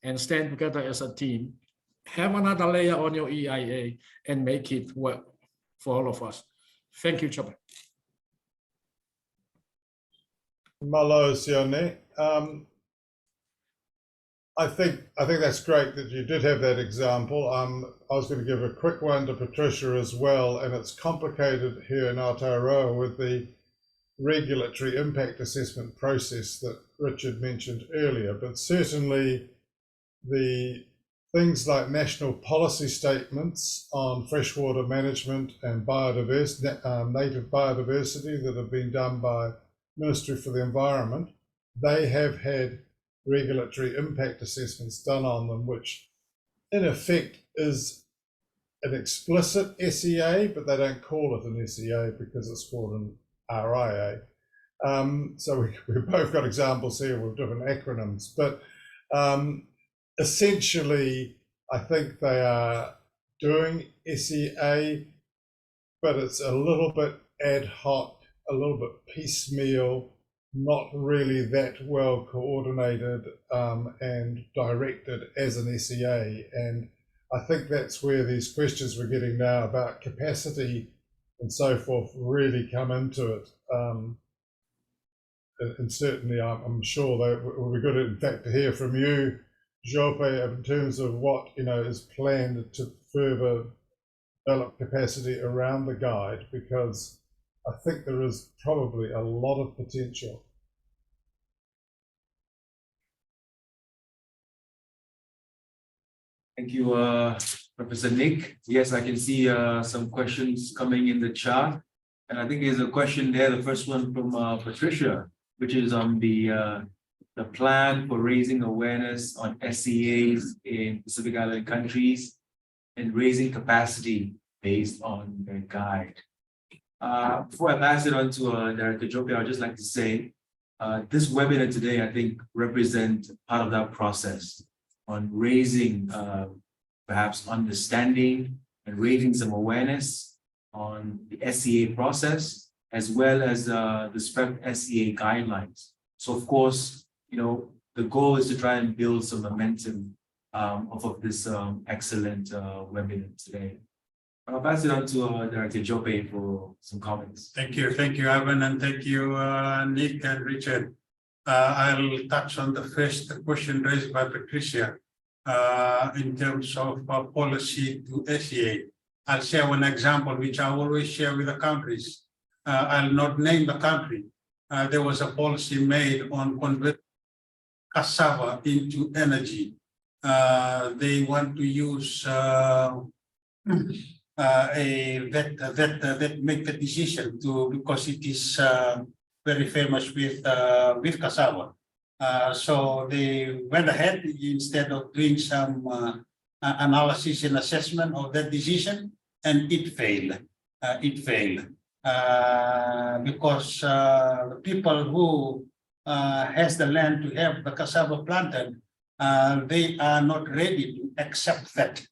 and stand together as a team. Have another layer on your EIA and make it work for all of us. Thank you, Chopper. Malo Sione. I think that's great that you did have that example. I was going to give a quick one to Patricia as well, and it's complicated here in Aotearoa with the regulatory impact assessment process that Richard mentioned earlier, but certainly the things like national policy statements on freshwater management and biodiversity, native biodiversity that have been done by Ministry for the Environment, they have had regulatory impact assessments done on them, which in effect is an explicit SEA, but they don't call it an SEA because it's called an RIA. So we've both got examples here with different acronyms, but essentially I think they are doing SEA, but it's a little bit ad hoc, a little bit piecemeal, not really that well coordinated and directed as an SEA. And I think that's where these questions we're getting now about capacity and so forth really come into it. And certainly I'm sure that it will be good, in fact, to hear from you, Jope, in terms of what is planned to further develop capacity around the guide, because I think there is probably a lot of potential. Thank you, Professor Nick. Yes, I can see some questions coming in the chat. And I think there's a question there, the first one from Patricia, which is on the plan for raising awareness on SEAs in Pacific Island countries and raising capacity based on their guide. Before I pass it on to Director Jope, I'd just like to say this webinar today, I think, represents part of that process on raising perhaps understanding and raising some awareness on the SEA process, as well as the SPREP SEA guidelines. So of course, the goal is to try and build some momentum off of this excellent webinar today. I'll pass it on to Director Jope for some comments. Thank you, Ivan, and thank you, Nick and Richard. I'll touch on the first question raised by Patricia in terms of policy to SEA. I'll share one example, which I always share with the countries. I'll not name the country. There was a policy made on converting cassava into energy. They want to use that make the decision because it is very famous with cassava. So they went ahead instead of doing some analysis and assessment of that decision, and it failed. Because the people who has the land to have the cassava planted, they are not ready to accept that.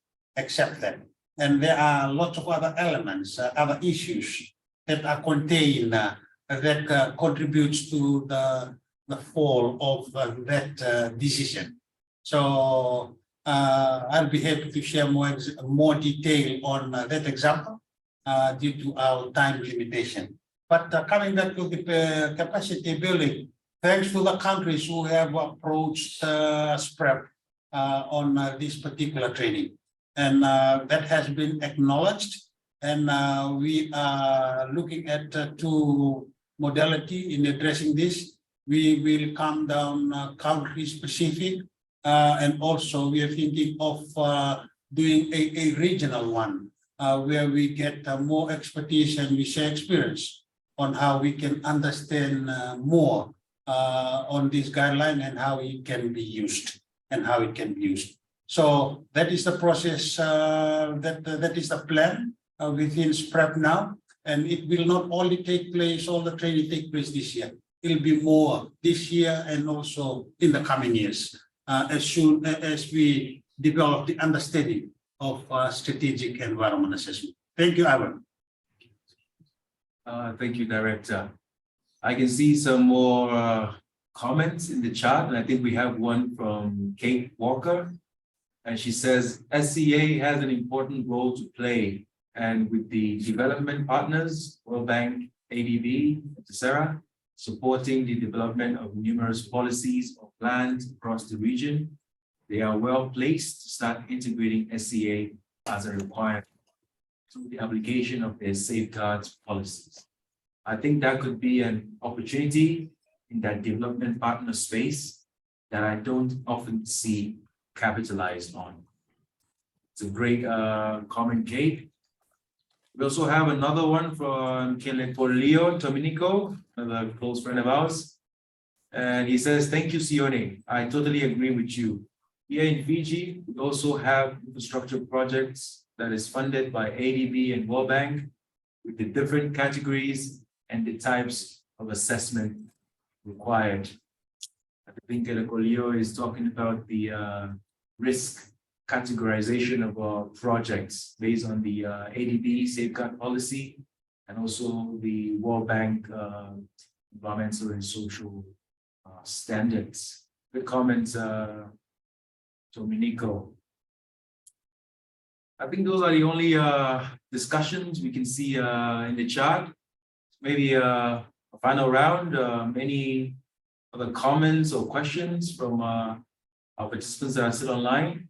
And there are lots of other elements, other issues that are contained that contributes to the fall of that decision. So I'll be happy to share more detail on that example due to our time limitation. But coming back to the capacity building, thanks to the countries who have approached SPREP on this particular training. And that has been acknowledged. And we are looking at two modality in addressing this. We will come down country specific, and also we are thinking of doing a regional one where we get more expertise and we share experience on how we can understand more on this guideline and how it can be used So that is the process, that is the plan within SPREP now. And it will not only take place, all the training take place this year. It'll be more this year and also in the coming years, as soon as we develop the understanding of strategic environment assessment. Thank you, Ivan. Thank you, Director. I can see some more comments in the chat, and I think we have one from Kate Walker. And she says, SCA has an important role to play, and with the development partners, World Bank, ADB, etc., supporting the development of numerous policies or plans across the region, they are well placed to start integrating SCA as a requirement through the application of their safeguards policies. I think that could be an opportunity in that development partner space that I don't often see capitalized on. It's a great comment, Kate. We also have another one from Kelepolio Dominico, another close friend of ours. And he says, thank you, Sione. I totally agree with you. Here in Fiji, we also have infrastructure projects that is funded by ADB and World Bank with the different categories and the types of assessment required. I think Kelepolio is talking about the risk categorization of our projects based on the ADB safeguard policy and also the World Bank environmental and social standards. Good comments, Dominico. I think those are the only discussions we can see in the chat. Maybe a final round. Any other comments or questions from our participants that are still online?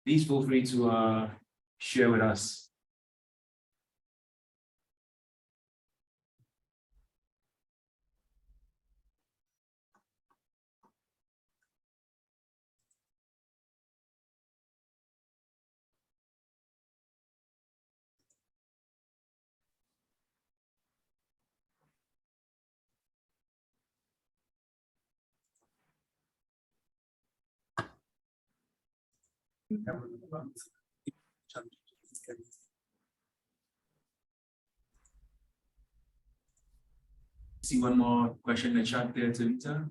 Please feel free to share with us. See one more question in the chat there, Talita.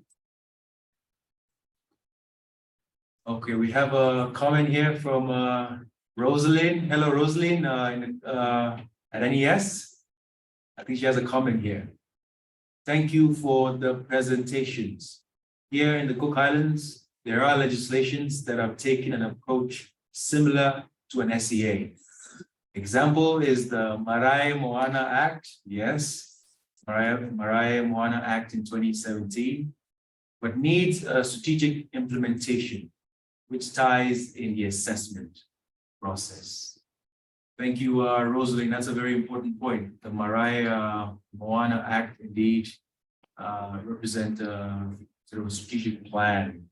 Okay, we have a comment here from Rosalind. Hello, Rosalind, at NES. I think she has a comment here. Thank you for the presentations. Here in the Cook Islands, there are legislations that have taken an approach similar to an SEA. Example is the Marae Moana Act. Yes, Marae Moana Act in 2017, but needs a strategic implementation, which ties in the assessment process. Thank you, Rosalind. That's a very important point. The Marae Moana Act indeed represent sort of a strategic plan.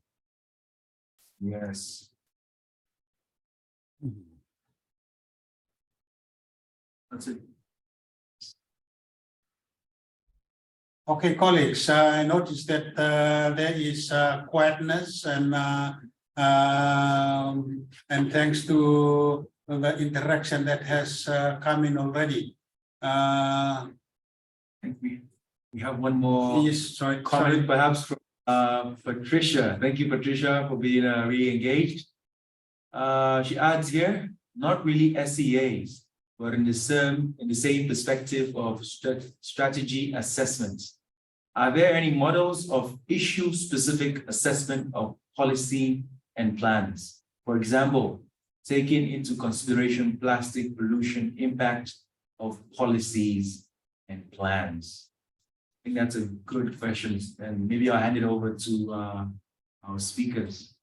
Yes. That's it. Okay, colleagues, I noticed that there is quietness and thanks to the interaction that has come in already. I think we have one more Yes, sorry, comment perhaps from Patricia. Thank you, Patricia, for being really engaged. She adds here, not really SEAs, but in the same perspective of strategy assessments. Are there any models of issue-specific assessment of policy and plans? For example, taking into consideration plastic pollution impact of policies and plans. I think that's a good question, and maybe I'll hand it over to our speakers.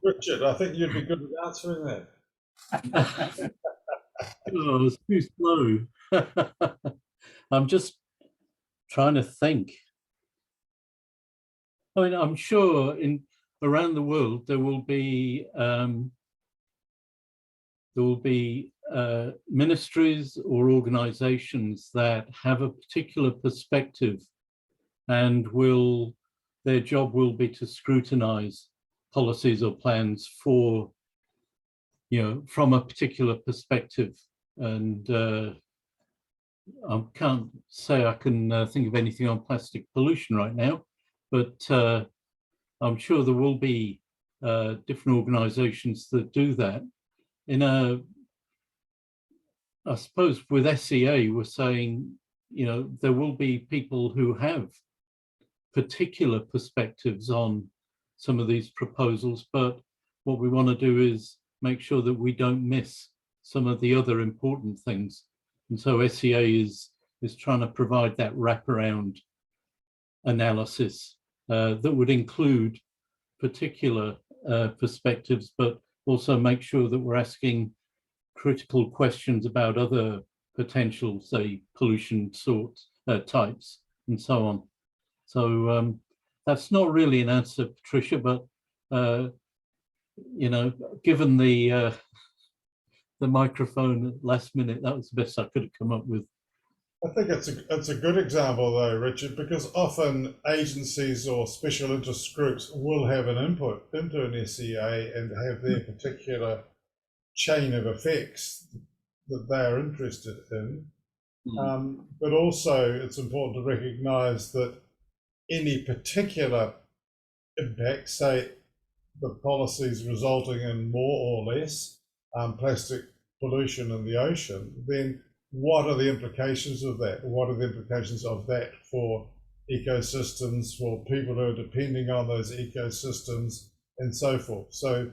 Richard, I think you'd be good at answering that. Oh, it's too slow. I'm just trying to think. I mean, I'm sure around the world there will be ministries or organizations that have a particular perspective, and their job will be to scrutinize policies or plans for, from a particular perspective. And I can't say I can think of anything on plastic pollution right now, but I'm sure there will be different organizations that do that. I suppose with SEA, we're saying, there will be people who have particular perspectives on some of these proposals, but what we want to do is make sure that we don't miss some of the other important things. And so SEA is trying to provide that wraparound analysis that would include particular perspectives, but also make sure that we're asking critical questions about other potential, say, pollution types and so on. So that's not really an answer, Patricia, but given the microphone at last minute, that was the best I could have come up with. I think it's a good example though, Richard, because often agencies or special interest groups will have an input into an SEA and have their particular chain of effects that they are interested in. But also it's important to recognise that any particular impact, say the policies resulting in more or less plastic pollution in the ocean, then what are the implications of that? What are the implications of that for ecosystems, for people who are depending on those ecosystems and so forth? So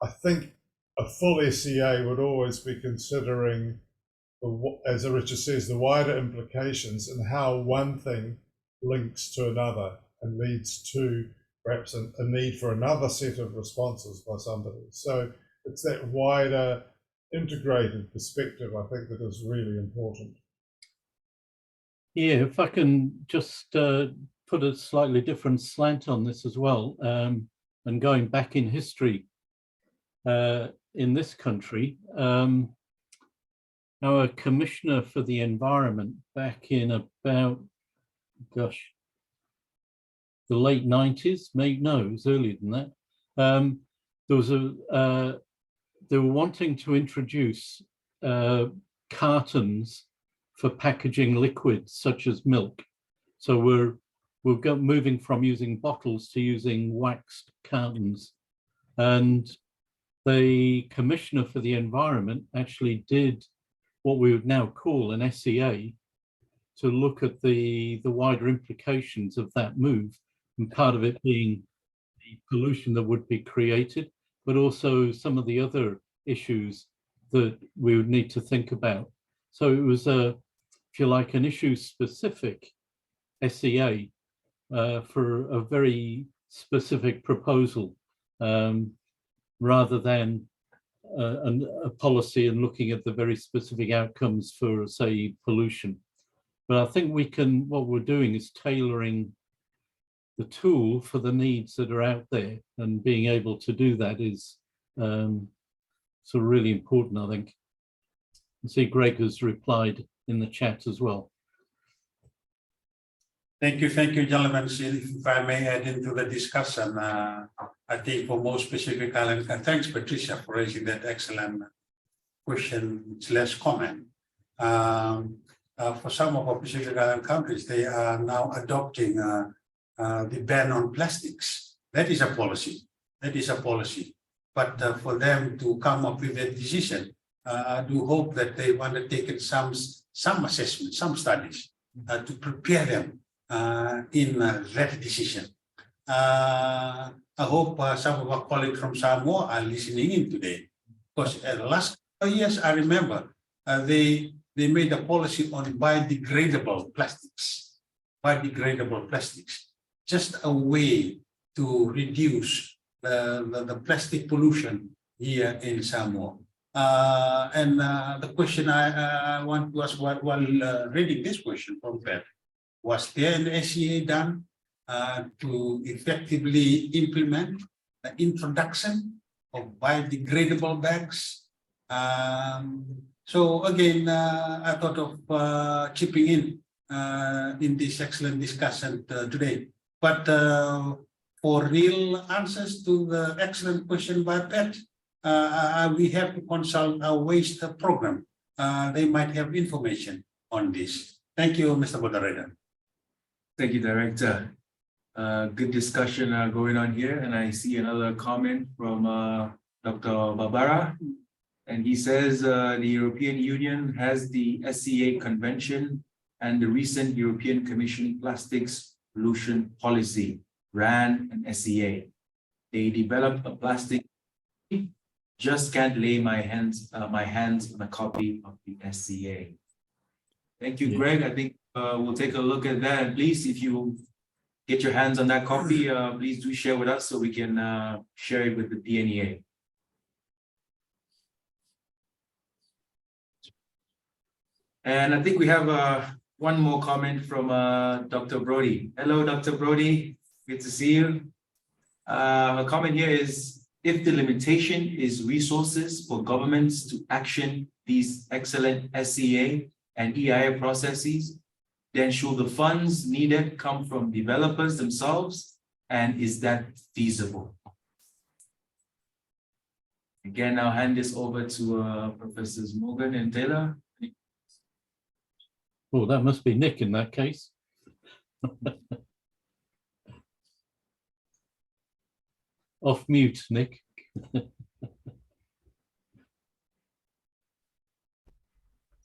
I think a full SEA would always be considering, as Richard says, the wider implications and how one thing links to another and leads to perhaps a need for another set of responses by somebody. So it's that wider integrated perspective, I think, that is really important. Yeah, if I can just put a slightly different slant on this as well, and going back in history in this country, our Commissioner for the Environment back in about, the late 90s, no, it was earlier than that. They were wanting to introduce cartons for packaging liquids such as milk. So we're moving from using bottles to using waxed cartons. And the Commissioner for the Environment actually did what we would now call an SEA to look at the wider implications of that move, and part of it being the pollution that would be created, but also some of the other issues that we would need to think about. So it was if you like, an issue-specific SEA for a very specific proposal, rather than a policy and looking at the very specific outcomes for, say, pollution. But I think what we're doing is tailoring the tool for the needs that are out there, and being able to do that is sort of really important, I think. I see Greg has replied in the chat as well. Thank you, gentlemen. If I may add into the discussion, I think for more specific, thanks, Patricia, for raising that excellent question / comment. For some of our Pacific Island countries, they are now adopting the ban on plastics. That is a policy. But for them to come up with a decision, I do hope that they've undertaken some assessment, some studies to prepare them in that decision. I hope some of our colleagues from Samoa are listening in today, because the last 4 years, I remember they they made a policy on biodegradable plastics. Biodegradable plastics, just a way to reduce the plastic pollution here in Samoa. The question I want to ask while reading this question from Pat, was there an SEA done to effectively implement the introduction of biodegradable bags? So again, I thought of chipping in this excellent discussion today. But for real answers to the excellent question by Pat, we have to consult our waste program. They might have information on this. Thank you, Mr. Moderator. Thank you, Director. Good discussion going on here, and I see another comment from Dr. Barbara, and he says the European Union has the SCA Convention and the recent European Commission Plastics Pollution Policy, RAN and SCA. They developed a plastic. Just can't lay my hands on a copy of the SCA. Thank you, Greg. I think we'll take a look at that. And please, if you get your hands on that copy, please do share with us so we can share it with the PNEA. And I think we have one more comment from Dr. Brody. Hello, Dr. Brody. Good to see you. A comment here is, if the limitation is resources for governments to action these excellent SCA and EIA processes, then should the funds needed come from developers themselves? And is that feasible? Again, I'll hand this over to Professors Morgan and Taylor. Well, that must be Nick in that case. Off mute, Nick.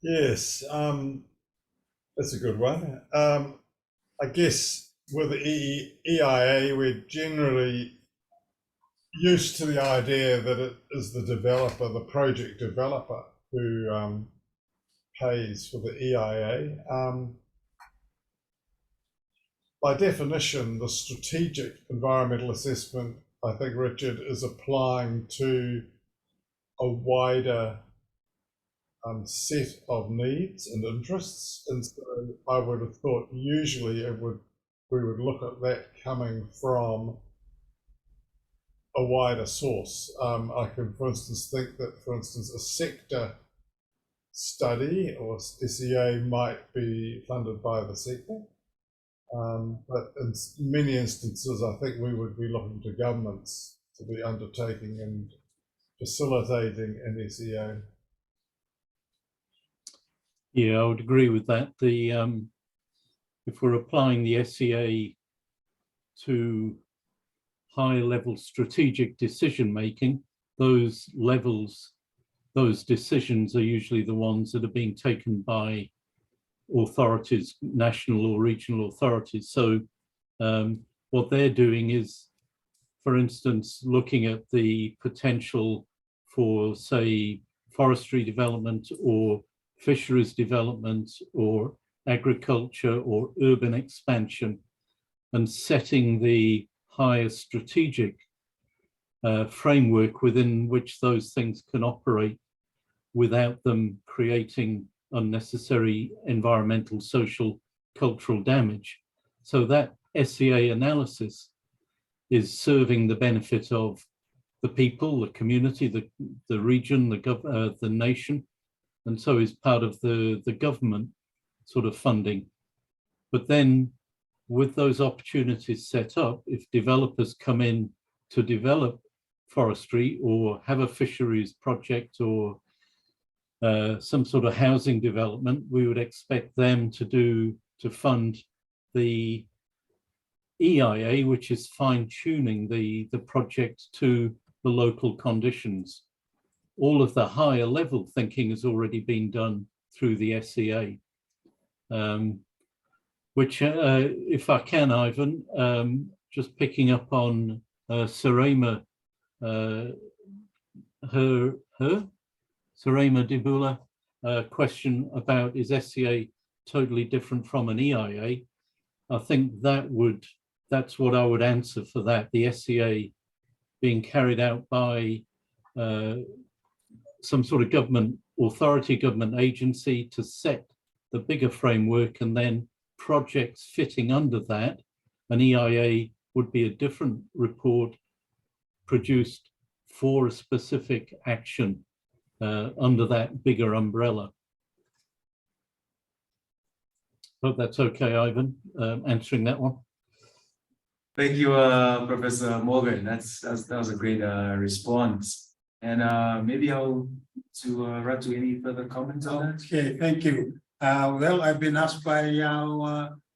Yes, that's a good one. I guess with the EIA, we're generally used to the idea that it is the developer, the project developer, who pays for the EIA. By definition, the strategic environmental assessment, I think, Richard, is applying to a wider set of needs and interests, and so I would have thought usually we would look at that coming from a wider source. I can, for instance, think that, for instance, a sector study or SEA might be funded by the sector, but in many instances, I think we would be looking to governments to be undertaking and facilitating an SEA. Yeah, I would agree with that. If we're applying the SEA to higher level strategic decision making, those levels, those decisions are usually the ones that are being taken by authorities, national or regional authorities. So what they're doing is, for instance, looking at the potential for, say, forestry development or fisheries development or agriculture or urban expansion, and setting the higher strategic framework within which those things can operate without them creating unnecessary environmental, social, cultural damage. So that SEA analysis is serving the benefit of the people, the community, the region, the nation, and so is part of the government sort of funding. But then with those opportunities set up, if developers come in to develop forestry or have a fisheries project or some sort of housing development, we would expect them to fund the EIA, which is fine-tuning the project to the local conditions. All of the higher level thinking has already been done through the SEA, which, if I can, Ivan, just picking up on Sarema, Sarema Dibula, question about is SCA totally different from an EIA, I think that's what I would answer for that. The SCA being carried out by some sort of government authority, government agency to set the bigger framework, and then projects fitting under that. An EIA would be a different report produced for a specific action under that bigger umbrella. Hope that's okay, Ivan, answering that one. Thank you, Professor Morgan. That was a great response. And maybe I'll run to any further comments on that. Okay, thank you. Well, I've been asked by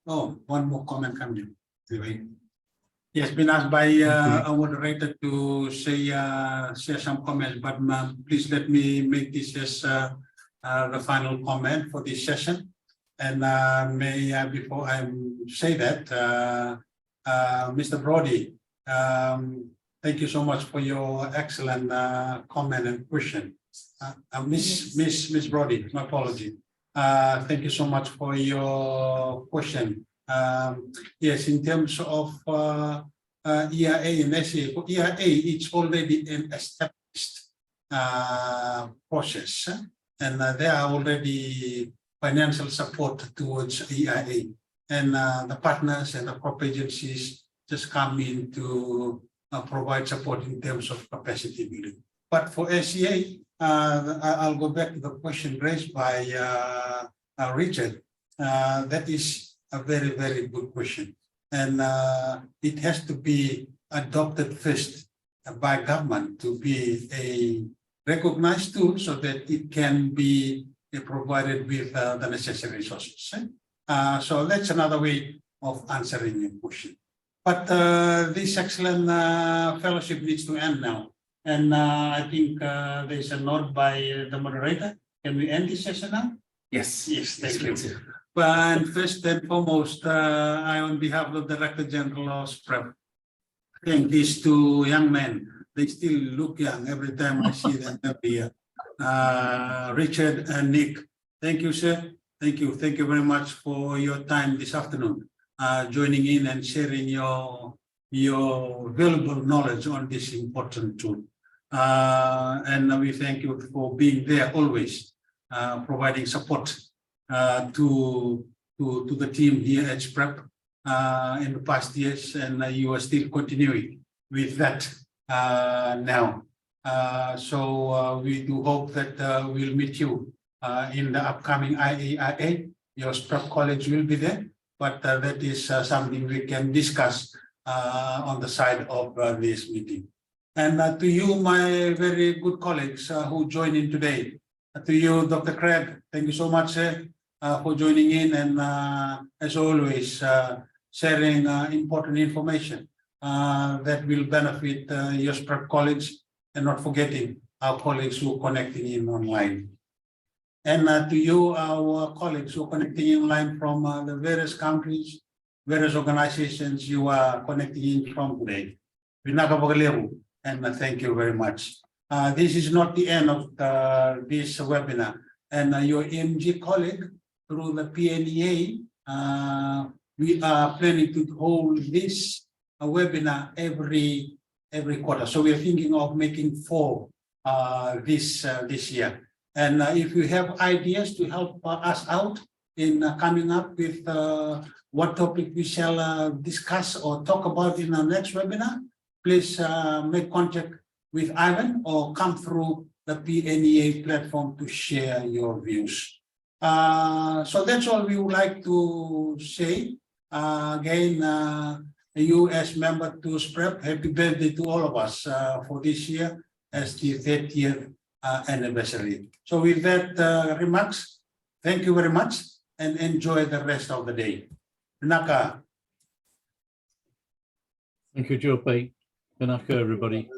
one more comment coming. Yes, been asked by a moderator to share some comments, but please let me make this as the final comment for this session. And before I say that, Mr. Brody, thank you so much for your excellent comment and question. Miss Brody, my apology. Thank you so much for your question. Yes, in terms of EIA and SCA, for EIA, it's already an established process, and there are already financial support towards EIA, and the partners and the crop agencies just come in to provide support in terms of capacity building. But for SCA, I'll go back to the question raised by Richard. That is a very, very good question. And it has to be adopted first by government to be a recognized tool so that it can be provided with the necessary resources. So that's another way of answering your question. But this excellent fellowship needs to end now. And I think there's a note by the moderator. Can we end this session now? Yes. Yes, thank you. Please. But first and foremost, I, on behalf of the Director General of SPREP, thank these two young men. They still look young every time I see them every year. Richard and Nick, thank you, sir. Thank you. Thank you very much for your time this afternoon, joining in and sharing your valuable knowledge on this important tool. And we thank you for being there always, providing support to the team here at SPREP in the past years, and you are still continuing with that now. So we do hope that we'll meet you in the upcoming IAIA. Your SPREP college will be there, but that is something we can discuss on the side of this meeting. And to you, my very good colleagues who joined in today, to you, Dr. Craig, thank you so much for joining in, and as always, sharing important information that will benefit your SPREP college, and not forgetting our colleagues who are connecting in online. And to you, our colleagues who are connecting in online from the various countries, various organizations you are connecting in from today. And thank you very much. This is not the end of this webinar. And your EMG colleague, through the PNEA, we are planning to hold this webinar every quarter. So we are thinking of making 4 this year. And if you have ideas to help us out in coming up with what topic we shall discuss or talk about in our next webinar, please make contact with Ivan or come through the PNEA platform to share your views. So that's all we would like to say. Again, you as member to SPREP, happy birthday to all of us for this year as the 30th anniversary. So with that remarks, thank you very much and enjoy the rest of the day. Naka. Thank you, Joe. Benaka, everybody.